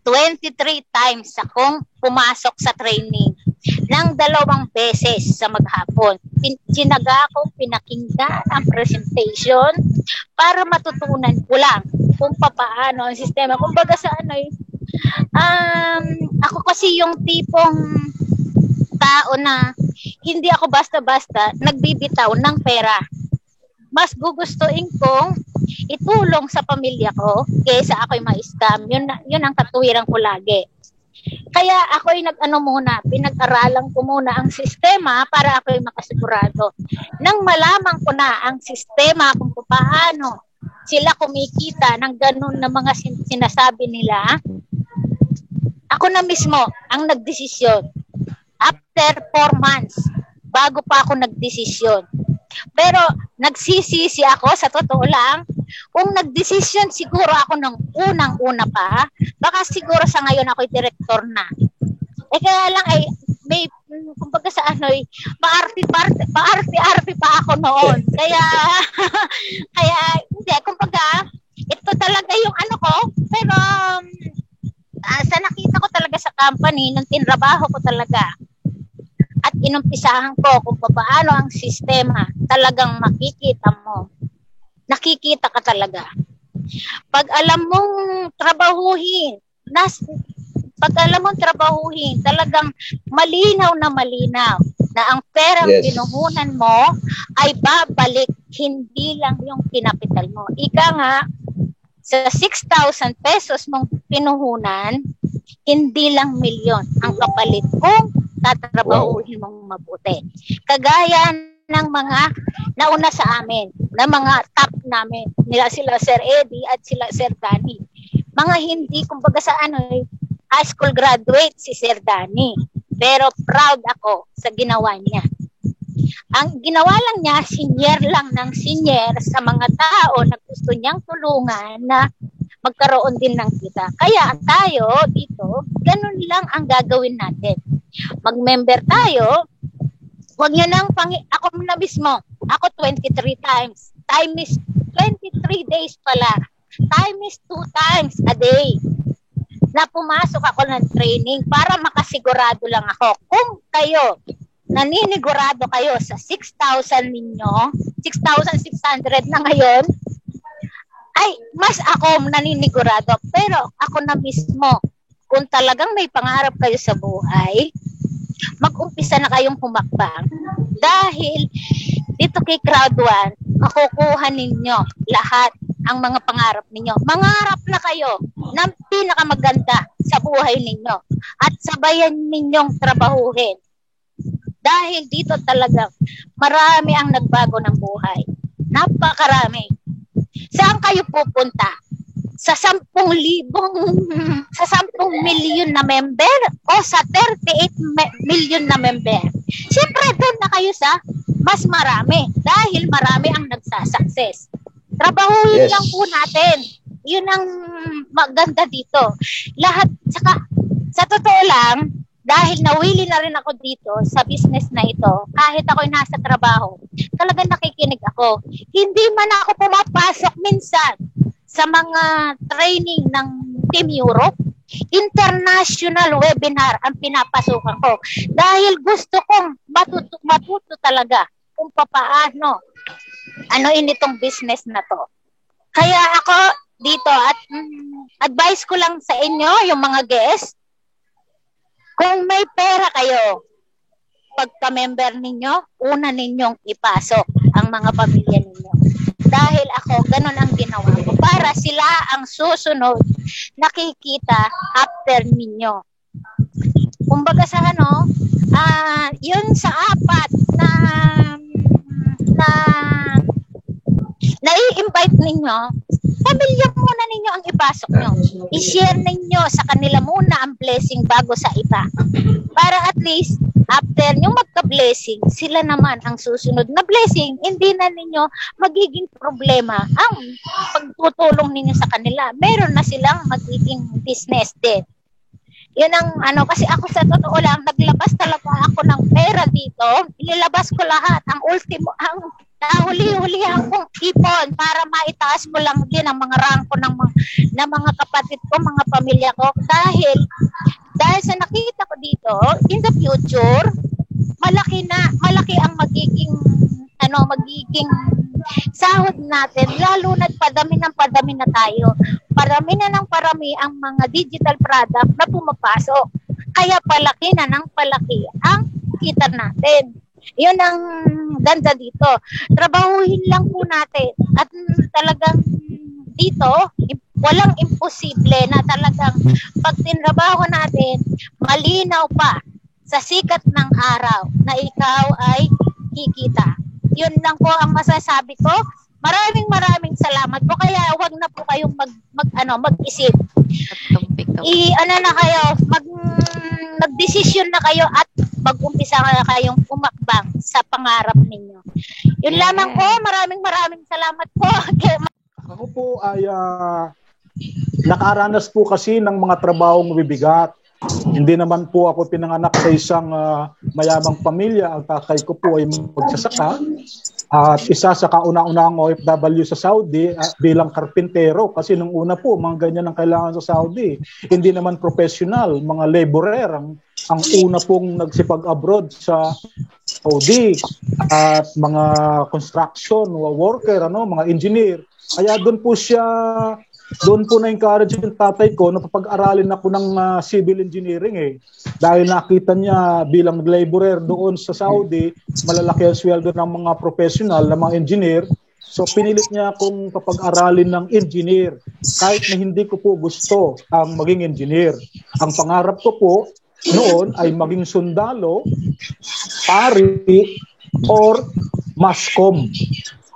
23 times akong pumasok sa training ng 2 beses sa maghapon. Sinaga ko, pinakinggan ang presentation para matutunan ko lang kung paano ang sistema. Kumbaga sa ako kasi yung tipong tao na hindi ako basta-basta nagbibitaw ng pera. Mas gugustuhin kong itulong sa pamilya ko kaysa ako'y ma-scam. Yun ang katuwiran ko lagi. Kaya ako'y pinag-aralan ko muna ang sistema para ako'y makasigurado. Nang malaman ko na ang sistema kung paano sila kumikita ng ganun na mga sinasabi nila, ako na mismo ang nagdesisyon. After 4 months, bago pa ako nagdesisyon. Pero nagsisisi ako, sa totoo lang, kung nagdesisyon siguro ako ng unang-una pa, baka siguro sa ngayon ako'y direktor na. Kaya lang may kumbaga sa paarte-arte pa ako noon. Kaya hindi, kumbaga, ito talaga yung ko, pero sa nakita ko talaga sa company, nung tinrabaho ko talaga, at inumpisahan ko kung paano ang sistema, talagang makikita mo. Nakikita ka talaga. Pag alam mong trabahuhin, talagang malinaw na malinaw. na ang perang Yes. pinuhunan mo ay babalik, hindi lang yung kinapital mo. Ika nga, sa 6,000 pesos mong pinuhunan, hindi lang milyon ang kapalit kung tatrabahuhin mong mabuti. Kagaya ng mga nauna sa amin, na mga top namin, nila sila Sir Eddie at sila Sir Danny. Mga hindi, kumbaga sa high school graduate si Sir Danny. Pero proud ako sa ginawa niya. Ang ginawa lang niya, senior lang ng senior sa mga tao na gusto niyang tulungan na magkaroon din ng kita. Kaya tayo dito, ganun lang ang gagawin natin. Mag-member tayo, huwag nyo nang ako na mismo, ako 23 times. Time is 23 days pala. Time is 2 times a day na pumasok ako ng training para makasigurado lang ako. Kung kayo, naninigurado kayo sa 6,000 ninyo, 6,600 na ngayon, ay mas ako naninigurado. Pero ako na mismo, kung talagang may pangarap kayo sa buhay, mag-umpisa na kayong humakbang. Dahil dito kay Crowd One, makukuha ninyo lahat ang mga pangarap ninyo. Mangarap na kayo ng pinakamaganda sa buhay ninyo at sabayan ninyong trabahuhin. Dahil dito talaga marami ang nagbago ng buhay. Napakarami. Saan kayo pupunta? Sa 10,000, sa 10 milyon na member o sa 38 milyon na member? Siyempre doon na kayo sa mas marami dahil marami ang nagsasucess. Trabahuhin lang po natin. Yun ang maganda dito. Lahat, saka, sa totoo lang, dahil nawili na rin ako dito sa business na ito, kahit ako'y nasa trabaho, talagang nakikinig ako. Hindi man ako pumapasok minsan sa mga training ng Team Europe, international webinar ang pinapasukan ko. Dahil gusto kong matuto talaga kung papaano itong business na to. Kaya ako dito at advice ko lang sa inyo, yung mga guests, kung may pera kayo, pagka-member ninyo, una ninyong ipasok ang mga pamilya ninyo. Dahil ako, ganun ang ginawa ko. Para sila ang susunod nakikita after ninyo. Kumbaga sa yun sa apat na i-invite ninyo, pamilya muna ninyo ang ipasok nyo. I-share ninyo sa kanila muna ang blessing bago sa iba. Para at least, after nyo magka-blessing, sila naman ang susunod na blessing. Hindi na ninyo magiging problema ang pagtutulong ninyo sa kanila. Meron na silang magiging business din. Yun ang kasi ako sa totoo lang, naglabas talaga ako ng pera dito. Inilabas ko lahat. Ang ultimo, huli-hulihan kong ipon para maitaas ko lang din ang mga rangko ng mga kapatid ko, mga pamilya ko. Dahil sa nakita ko dito, in the future, malaki ang magiging sahod natin, lalo na't padami na tayo. Parami na ng parami ang mga digital product na pumapasok. Kaya palaki na ng palaki ang kita natin. Yun ang ganda dito. Trabahuhin lang po natin. At talagang dito, walang imposible na talagang pag tinrabaho natin, malinaw pa sa sikat ng araw na ikaw ay kikita. Yun lang po ang masasabi ko. Maraming salamat po. Kaya wag na po kayong mag-isip. Mag-desisyon na kayo at mag-umpisa na kayong umakbang sa pangarap ninyo. Yun lamang po. Maraming salamat po. Ako po ay nakaranas po kasi ng mga trabahong mabibigat. Hindi naman po ako pinanganak sa isang mayamang pamilya. Ang tatay ko po ay magsasaka. At isa sa kauna-unahang OFW sa Saudi bilang karpintero. Kasi nung una po, mga ganyan ang kailangan sa Saudi. Hindi naman professional, mga laborer ang una pong nagsipag-abroad sa Saudi. At mga construction worker, mga engineer. Kaya doon po siya doon po na-encourage yung tatay ko na papag-aralin ako ng civil engineering eh. Dahil nakita niya bilang laborer doon sa Saudi, malalaki ang sweldo ng mga professional, ng mga engineer. So pinilit niya akong papag-aralin ng engineer kahit na hindi ko po gusto ang maging engineer. Ang pangarap ko po noon ay maging sundalo, pari, or mascom.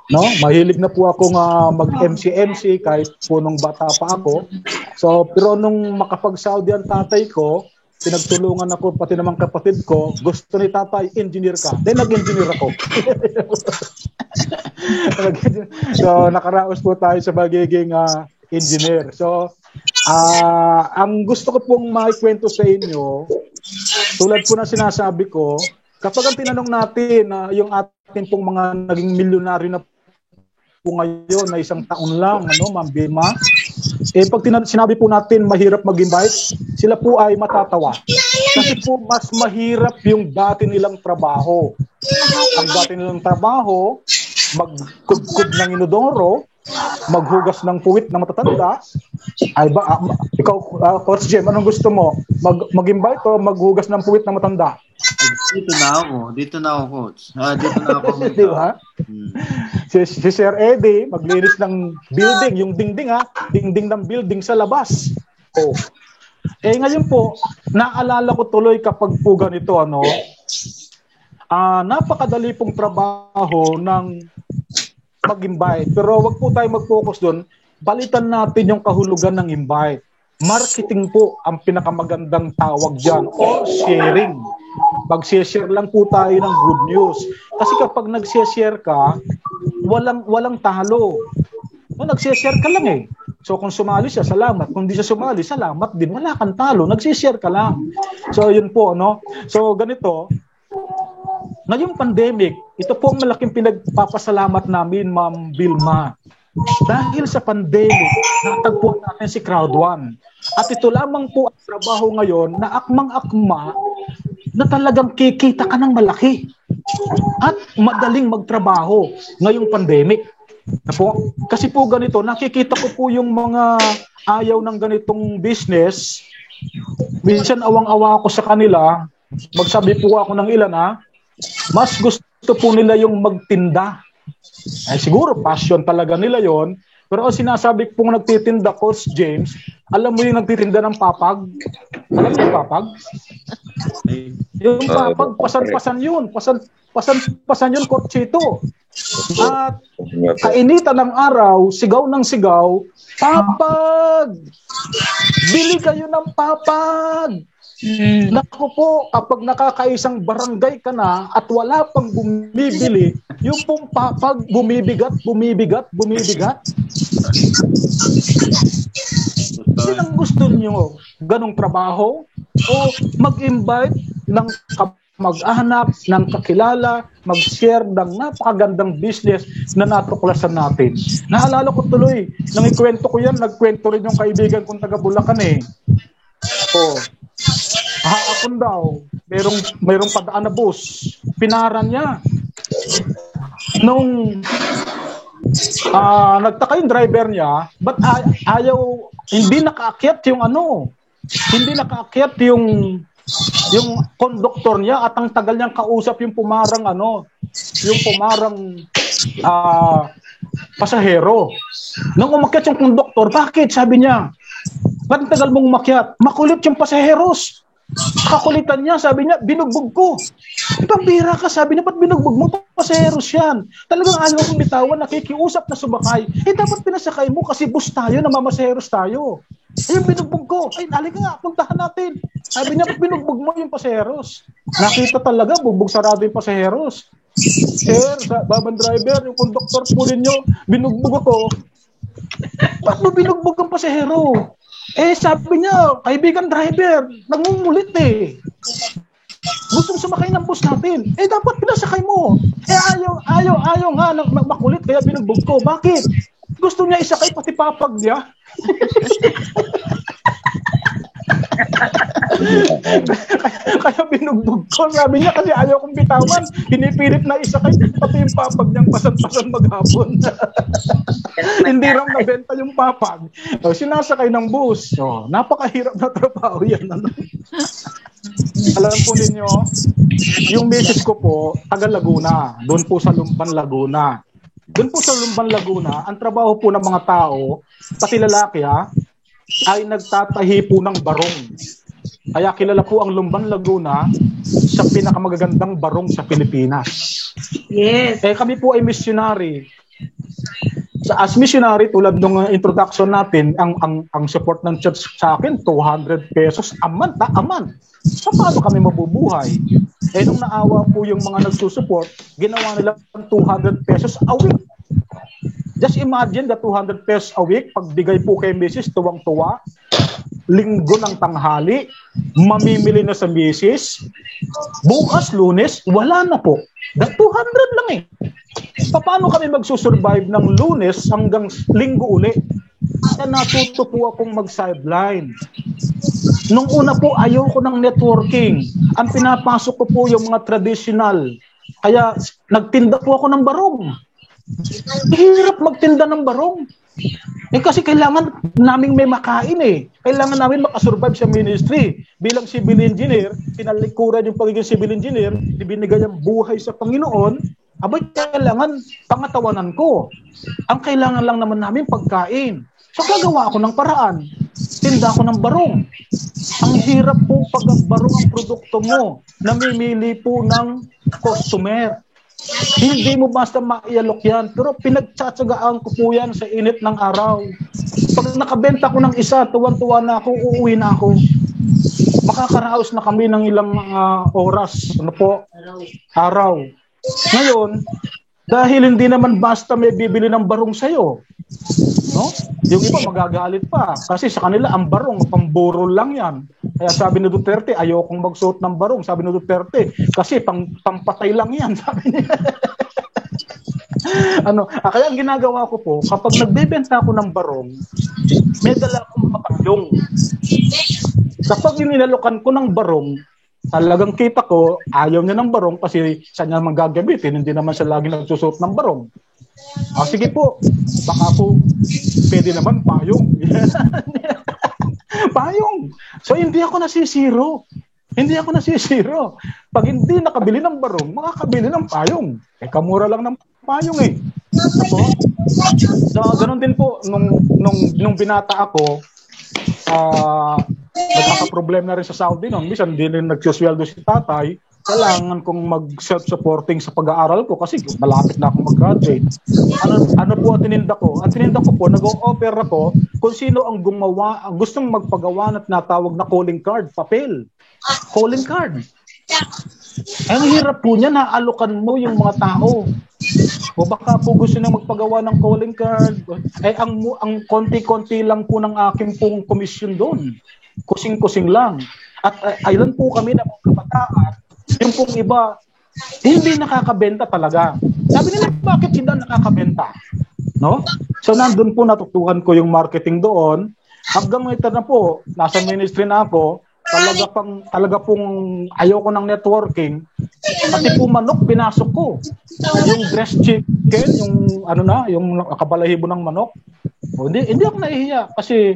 No, mahilig na po akong mag-MC kahit po nung bata pa ako. So, pero nung makapag-Saudi ang tatay ko, pinagtulungan ako, pati naman kapatid ko, gusto ni tatay, engineer ka. Then nag-engineer ako. So, nakaraos po tayo sa magiging engineer. So, ang gusto ko pong maikwento sa inyo, tulad po na sinasabi ko, kapag ang tinanong natin yung ating pong mga naging milyonaryo na po ngayon na isang taon lang, Ma'am Vilma, pag sinabi po natin mahirap mag-invite, sila po ay matatawa. Kasi po mas mahirap yung dati nilang trabaho. Ang dati nilang trabaho, magkudkud ng inodoro, maghugas ng puwit ng matatanda. Ay ba, ikaw, Coach Jem, anong gusto mo? Mag-invite o maghugas ng puwit ng matanda? Dito na ako, Coach. Dito na ako. Di ba? Si Sir Eddie, maglinis ng building, yung dingding dingding ng building sa labas. Oh. Ngayon po, naalala ko tuloy kapag po ganito, napakadali pong trabaho ng mag-invite. Pero wag po tayo mag-focus doon. Balitan natin yung kahulugan ng invite. Marketing po ang pinakamagandang tawag dyan, or sharing. Mag-share lang po tayo ng good news. Kasi kapag nag-share ka, walang talo. Nag-share ka lang eh. So kung sumali siya, salamat. Kung di siya sumali, salamat din. Wala kang talo. Nag-share ka lang. So yun po, So ganito, ngayong pandemic, ito po ang malaking pinagpapasalamat namin, Ma'am Vilma. Dahil sa pandemic, natagpuan natin si Crowd1. At ito lamang po ang trabaho ngayon na akmang-akma na talagang kikita ka ng malaki. At madaling magtrabaho ngayong pandemic. Kasi po ganito, nakikita ko po yung mga ayaw ng ganitong business. Minsan awang-awa ako sa kanila. Magsabi po ako ng ilan mas gusto po nila yung magtinda. Ay siguro passion talaga nila yon. Pero ang sinasabi pong nagtitinda, Coach James, alam mo yung nagtitinda ng papag? Alam mo yung papag? Yung papag, pasan-pasan yun. Pasan yun, Coachito. At kainitan ng araw, sigaw ng sigaw, papag! Bili kayo ng papag! Naku po, kapag nakakaisang barangay ka na at wala pang bumibili, yung pong papag bumibigat. Sino ang gusto nyo? Ganong trabaho? O mag-invite ng mag-ahanap, ng kakilala, mag-share ng napakagandang business na natuklasan natin. Naalala ko tuloy, nang ikwento ko yan, nagkwento rin yung kaibigan kong taga Bulacan eh. Hahapon daw, mayroong padaan na bus. Pinaran niya. Nung nagtaka yung driver niya, ba't hindi nakaakyat yung conductor niya at ang tagal niyang kausap yung pumarang pasahero. Nung umakyat yung conductor, bakit? Sabi niya, ba't ang tagal mong umakyat? Makulit yung pasaheros. Kakulitan niya, sabi niya, binugbog ko. Pambira ka, sabi niya, ba't binugbog mo? Pasaheros yan. Talagang ayaw kong bitawan, nakikiusap na subakay. Dapat pinasakay mo kasi bus tayo, namamasaheros tayo. Ayun, binugbog ko. Halika nga, puntahan natin. Sabi niya, ba't binugbog mo yung pasaheros? Nakita talaga, bugbog sarado yung pasaheros. Sir, babang driver, yung conductor po ninyo, binugbog ako. Ba't mo binugbog ang pasahero? Sabi niya, kaibigan driver, nangungulit eh. Gustong sumakay ng bus natin. Dapat pinasakay mo. Ayaw nga makulit, kaya binugbog ko. Bakit? Gusto niya isakay pati papag niya. kaya binugbog ko. Sabi niya kasi ayaw kong bitawan. Pinipilit na isakay pati yung papag niyang pasan-pasan maghapon. Hindi raw nabenta yung papag. So, sinasakay ng bus. So, napakahirap na trabaho yan. Ano? Alam po ninyo, yung misis ko po, taga Laguna. Doon po sa Lumban, Laguna. Doon po sa Lumban, Laguna, ang trabaho po ng mga tao, pati lalaki ay nagtatahi po ng barong. Kaya kilala po ang Lumban, Laguna sa pinakamagagandang barong sa Pilipinas. Yes. Kami po ay missionary. As missionary, tulad ng introduction natin, ang support ng church sa akin, 200 pesos a month. So, paano kami mabubuhay? Nung naawa po yung mga nagsusupport, ginawa nila 200 pesos a week. Just imagine the 200 pesos a week, pagbigay po kay Mrs. tuwang-tuwa, linggo ng tanghali, mamimili na sa Mrs. Bukas, Lunes, wala na po. 200 lang eh. Paano kami magsusurvive ng Lunes hanggang linggo uli? Kaya natuto po akong mag-sideline. Nung una po, ayoko ng networking. Ang pinapasok ko po yung mga traditional. Kaya nagtinda po ako ng barong. Hirap magtinda ng barong. Kasi kailangan naming may makain eh. Kailangan namin makasurvive sa ministry. Bilang civil engineer, pinalikuran yung pagiging civil engineer, ibinigay ang buhay sa Panginoon, abay kailangan pangatawanan ko. Ang kailangan lang naman namin pagkain. So gagawa ako ng paraan. Tinda ako ng barong. Ang hirap po pag barong ang produkto mo, namimili po ng customer. Hindi mo basta maialok yan, pero pinagtsatsagaan ko po yan sa init ng araw. Pag nakabenta ko ng isa, tuwan-tuwa na ako, uuwi na ako. Makakaraos na kami ng ilang oras, araw. Ngayon, dahil hindi naman basta may bibili ng barong sa'yo, no? Yung iba magagalit pa kasi sa kanila ang barong pamburo lang yan. Kaya sabi ni Duterte, ayokong magsuot ng barong. Sabi ni Duterte, kasi pampatay lang yan, sabi niya. Kaya ang ginagawa ko po, kapag nagbebenta ako ng barong, may dala akong payong. Kapag inalokan ko ng barong, talagang kita ko, ayaw niya ng barong kasi saan niya naman gagamitin, hindi naman siya lagi nagsusuot ng barong. Sige po, baka po, pwede naman payong. Payong. So hindi ako nasisiro. Pag hindi nakabili ng barong, makakabili ng payong. Kamura lang ng payong eh. So ganun din po, nung binata ako, nagkakaproblema na rin sa Saudi noon. Minsan hindi rin nagsusweldo si tatay. Kailangan kong mag-self-supporting sa pag-aaral ko kasi malapit na akong mag-graduate. Ano po ang tininda ko? Ang tininda ko po, nag-o-offer ako kung sino ang gustong magpagawa at natawag na calling card, papel. Calling card. Ang hirap po niya, naalokan mo yung mga tao. O baka po gusto nang magpagawa ng calling card. Ang konti-konti lang po ng aking pong komisyon doon. Kusing-kusing lang. At ayun po kami na mga kabataan, yung pong iba, hindi nakakabenta talaga. Sabi nila, bakit hindi nakakabenta? No? So, nandun po natutuhan ko yung marketing doon. Hanggang ito na po, nasa ministry na ako, talaga pong ayoko ng networking. Pati po manok, pinasok ko. Yung breast chicken, yung kabalahibo ng manok. Hindi ako nahihiya kasi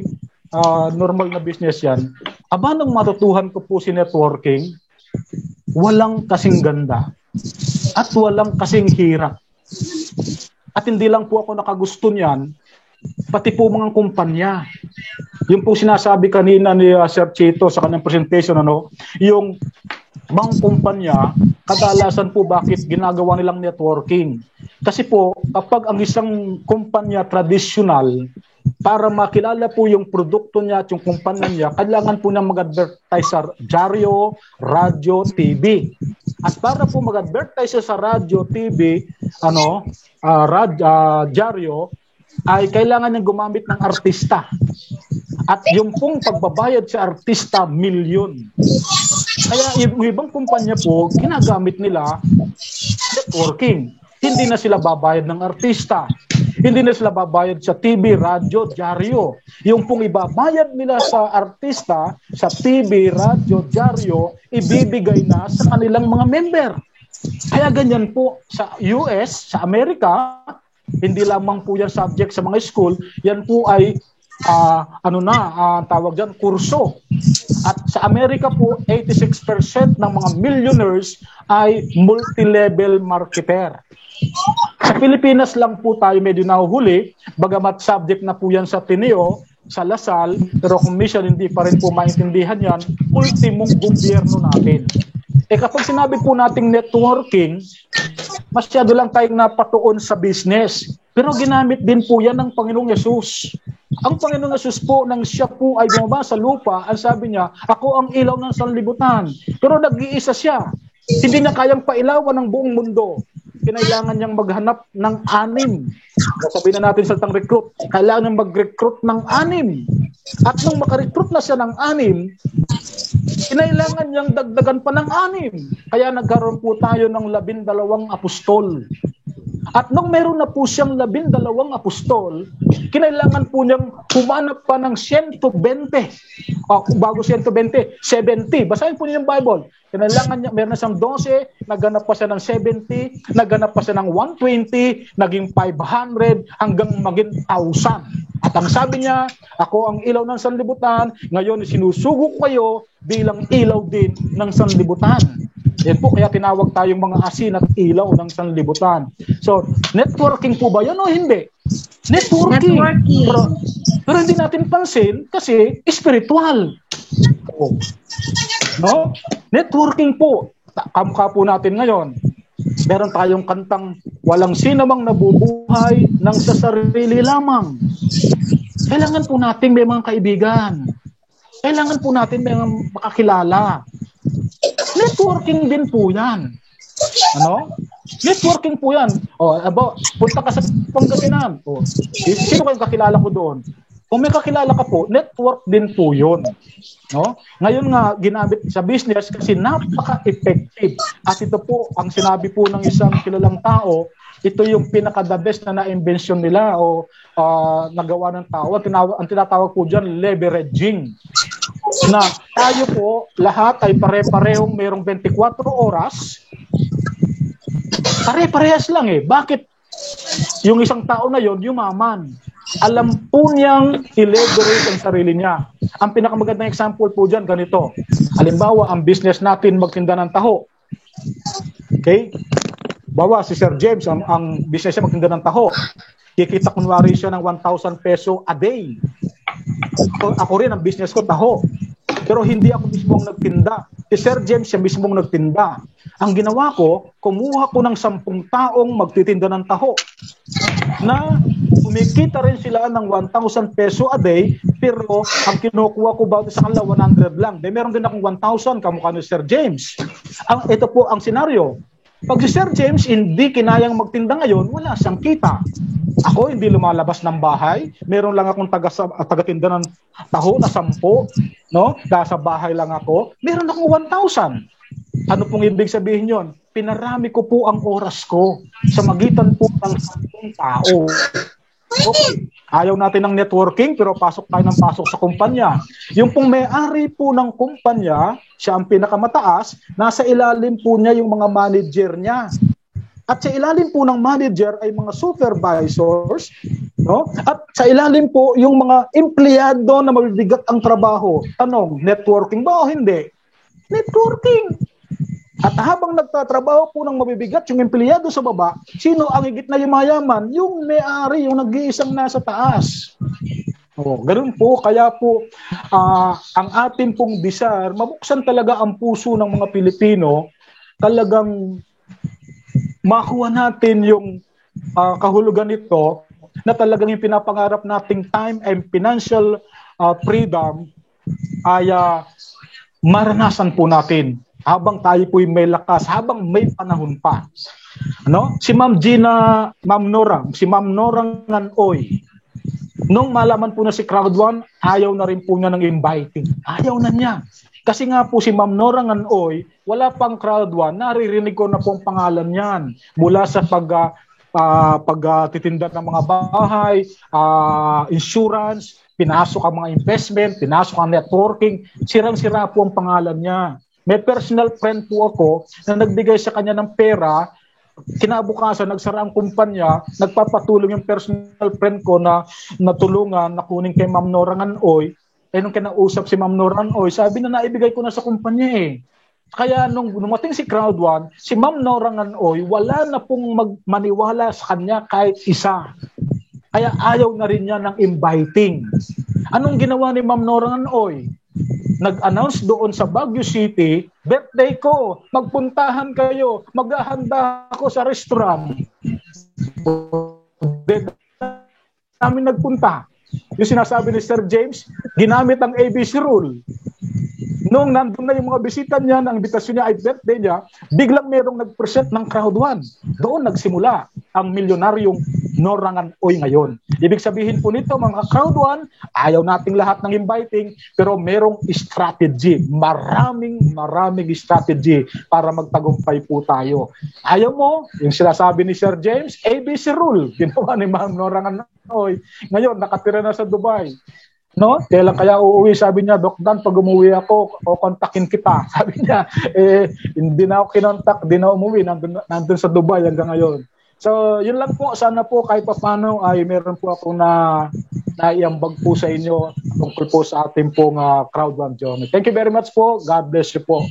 normal na business yan. Nung matutuhan ko po si networking, walang kasing ganda at walang kasing hirap. At hindi lang po ako nakagusto niyan, pati po mga kumpanya. Yung po sinasabi kanina ni Sir Chito sa kanyang presentation, yung mga kumpanya, kadalasan po bakit ginagawa nilang networking. Kasi po, kapag ang isang kumpanya traditional, para makilala po yung produkto niya at yung kumpanya niya, kailangan po niya mag-advertise sa dyaryo, radyo, TV. At para po mag-advertise sa radyo, TV, dyaryo, ay kailangan niya gumamit ng artista. At yung pong pagbabayad sa artista, milyon. Kaya yung ibang kumpanya po, ginagamit nila networking. Hindi na sila babayad ng artista. Hindi na sila babayad sa TV, radyo, dyaryo. Yung pong ibabayad nila sa artista, sa TV, radyo, dyaryo, ibibigay na sa kanilang mga member. Kaya ganyan po sa US, sa Amerika, hindi lamang po yan subject sa mga school, yan po ay tawag dyan, kurso. At sa Amerika po, 86% ng mga millionaires ay multi-level marketer. Sa Pilipinas lang po tayo medyo nahuhuli, bagamat subject na po yan sa Tineo, sa Lasal, pero kung minsan hindi pa rin po maintindihan yan, ultimong gobyerno natin. Kapag sinabi po nating networking, masyado lang tayong napatuon sa business. Pero ginamit din po yan ng Panginoong Yesus. Ang Panginoong Yesus po, nang siya po ay bumaba sa lupa, ang sabi niya, ako ang ilaw ng sanlibutan. Pero nag-iisa siya. Hindi niya kayang pailawan ng buong mundo. Kinailangan niyang maghanap ng 6. Sabihin na natin sa tang recruit, kailangan niyang mag-recruit ng 6. At nung makarecruit na siya ng 6, kinailangan niyang dagdagan pa ng 6. Kaya nagkaroon po tayo ng 12 apostol. At nung meron na po siyang 12 apostol, kinailangan po niyang humanap pa ng 120. Bago 120, 70. Basahin po niyo yung Bible. Kinailangan niya, meron na siyang 12, naghanap pa siya ng 70, naghanap pa siya ng 120, naging 500, hanggang maging 1,000. At ang sabi niya, ako ang ilaw ng sanlibutan, ngayon sinusugo ko kayo bilang ilaw din ng sanlibutan. Yan po, kaya tinawag tayong mga asin at ilaw ng sanlibutan. So, networking po ba yun o hindi? Networking. Pero hindi natin pansin kasi spiritual. No? Networking po. Kamukha po natin ngayon. Meron tayong kantang walang sinamang nabubuhay ng sa sarili lamang. Kailangan po natin may mga kaibigan. Kailangan po natin may mga makakilala. Networking din po yan. Ano? Networking po yan. Punta ka sa Pangasinan. Sino kayong kakilala ko doon? Kung may kakilala ka po, network din po yun. No? Ngayon nga, ginamit sa business kasi napaka-effective. At ito po, ang sinabi po ng isang kilalang tao, ito yung pinaka-the best na na-invention nila o nagawa ng tao. Ang tinatawag po dyan, leveraging. Na tayo po, lahat ay pare-parehong mayroong 24 oras. Pare-parehas lang eh. Bakit? Yung isang tao na yon yumaman. Alam po niyang i-leverage ang sarili niya. Ang pinakamagandang example po dyan, ganito. Halimbawa, ang business natin magtinda ng taho. Okay? Bawa, si Sir James, ang business niya magtinda ng taho. Kikita kunwari siya ng 1,000 peso a day. Ako rin, ang business ko, taho. Pero hindi ako mismo ang nagtinda. Si Sir James siya mismo ang nagtinda. Ang ginawa ko, kumuha ko ng 10 taong magtitinda ng taho. Na kumikita rin sila ng 1,000 peso a day, pero ang kinukuha ko ba sa kanila 100 lang. Meron din akong 1,000 kamukha ni Sir James. Ito po ang senaryo. Pag si Sir James hindi kinayang magtinda ngayon, wala siyang kita. Ako hindi lumalabas ng bahay. Meron lang akong tagatinda ng taho na 10, no? Nasa bahay lang ako. Meron akong 1,000. Ano pong ibig sabihin yon? Pinarami ko po ang oras ko sa magitan po ng 10 tao. Okay. Ayaw natin ng networking pero pasok tayo ng pasok sa kumpanya. Yung pong may-ari po ng kumpanya, siya ang pinakamataas, nasa ilalim po niya yung mga manager niya. At sa ilalim po ng manager ay mga supervisors, no? At sa ilalim po yung mga empleyado na mabibigat ang trabaho. Tanong, networking ba o hindi? Networking. At habang nagtatrabaho po ng mabibigat yung empleyado sa baba, sino ang higit na yumayaman? Yung may-ari, yung nag-iisang nasa taas. Ganun po, kaya po ang ating pong desire, mabuksan talaga ang puso ng mga Pilipino, talagang makuha natin yung kahulugan nito na talagang yung pinapangarap nating time and financial freedom ay maranasan po natin habang tayo po'y may lakas, habang may panahon pa. Ano? Si Ma'am Nora Nganoy, nung malaman po na si Crowd One, ayaw na rin po niya ng inviting. Ayaw na niya. Kasi nga po si Ma'am Nora Nganoy, wala pang Crowd One, naririnig ko na po ang pangalan niyan mula sa pagtitinda ng mga bahay, insurance, pinasok ang mga investment, pinasok ang networking, sirang-sira po ang pangalan niya. May personal friend po ako na nagbigay sa kanya ng pera, kinabukasan, nagsara ang kumpanya, nagpapatulong yung personal friend ko na natulungan na kunin kay Ma'am Nora Nganoy. Nung kinausap si Ma'am Nora Nganoy, sabi na naibigay ko na sa kumpanya eh. Kaya nung dumating si Crowd One, si Ma'am Nora Nganoy, wala na pong maniwala sa kanya kahit isa. Kaya ayaw na rin niya ng inviting. Anong ginawa ni Ma'am Nora Nganoy? Nag-announce doon sa Baguio City, birthday ko, magpuntahan kayo, maghahanda ako sa restaurant. Namin nagpunta. Yung sinasabi ni Sir James, ginamit ang ABC rule. Nung nandun na yung mga bisita niya, ang invitation niya ay birthday niya, biglang merong nag-present ng Crowd One. Doon nagsimula ang milyonaryong Nora Nganoy ngayon. Ibig sabihin po nito, mga Crowd One, ayaw nating lahat ng inviting, pero merong strategy. Maraming strategy para magtagumpay po tayo. Ayaw mo, yung sinasabi ni Sir James, ABC rule. Ginawa ni Ma'am Nora Nganoy. Ngayon, nakatira na sa Dubai. No? Kailan kaya uuwi? Sabi niya, Doc Dan, pag umuwi ako, o kontakin kita. Sabi niya, hindi na ako kinontak, hindi na umuwi, nandun sa Dubai hanggang ngayon. So, yun lang po. Sana po kahit paano ay meron po ako na naiambag po sa inyo tungkol po sa ating pong Crowd One journey. Thank you very much po. God bless you po.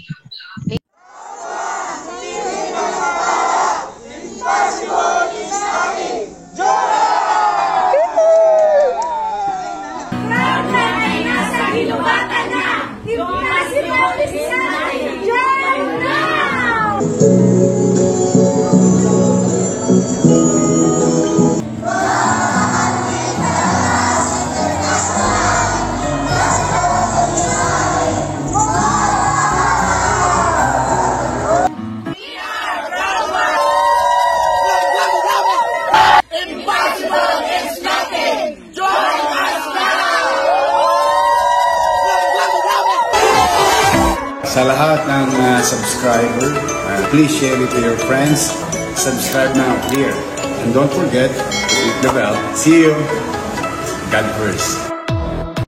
Sa lahat ng subscriber, please share it to your friends. Subscribe now here. And don't forget to hit the bell. See you. God first.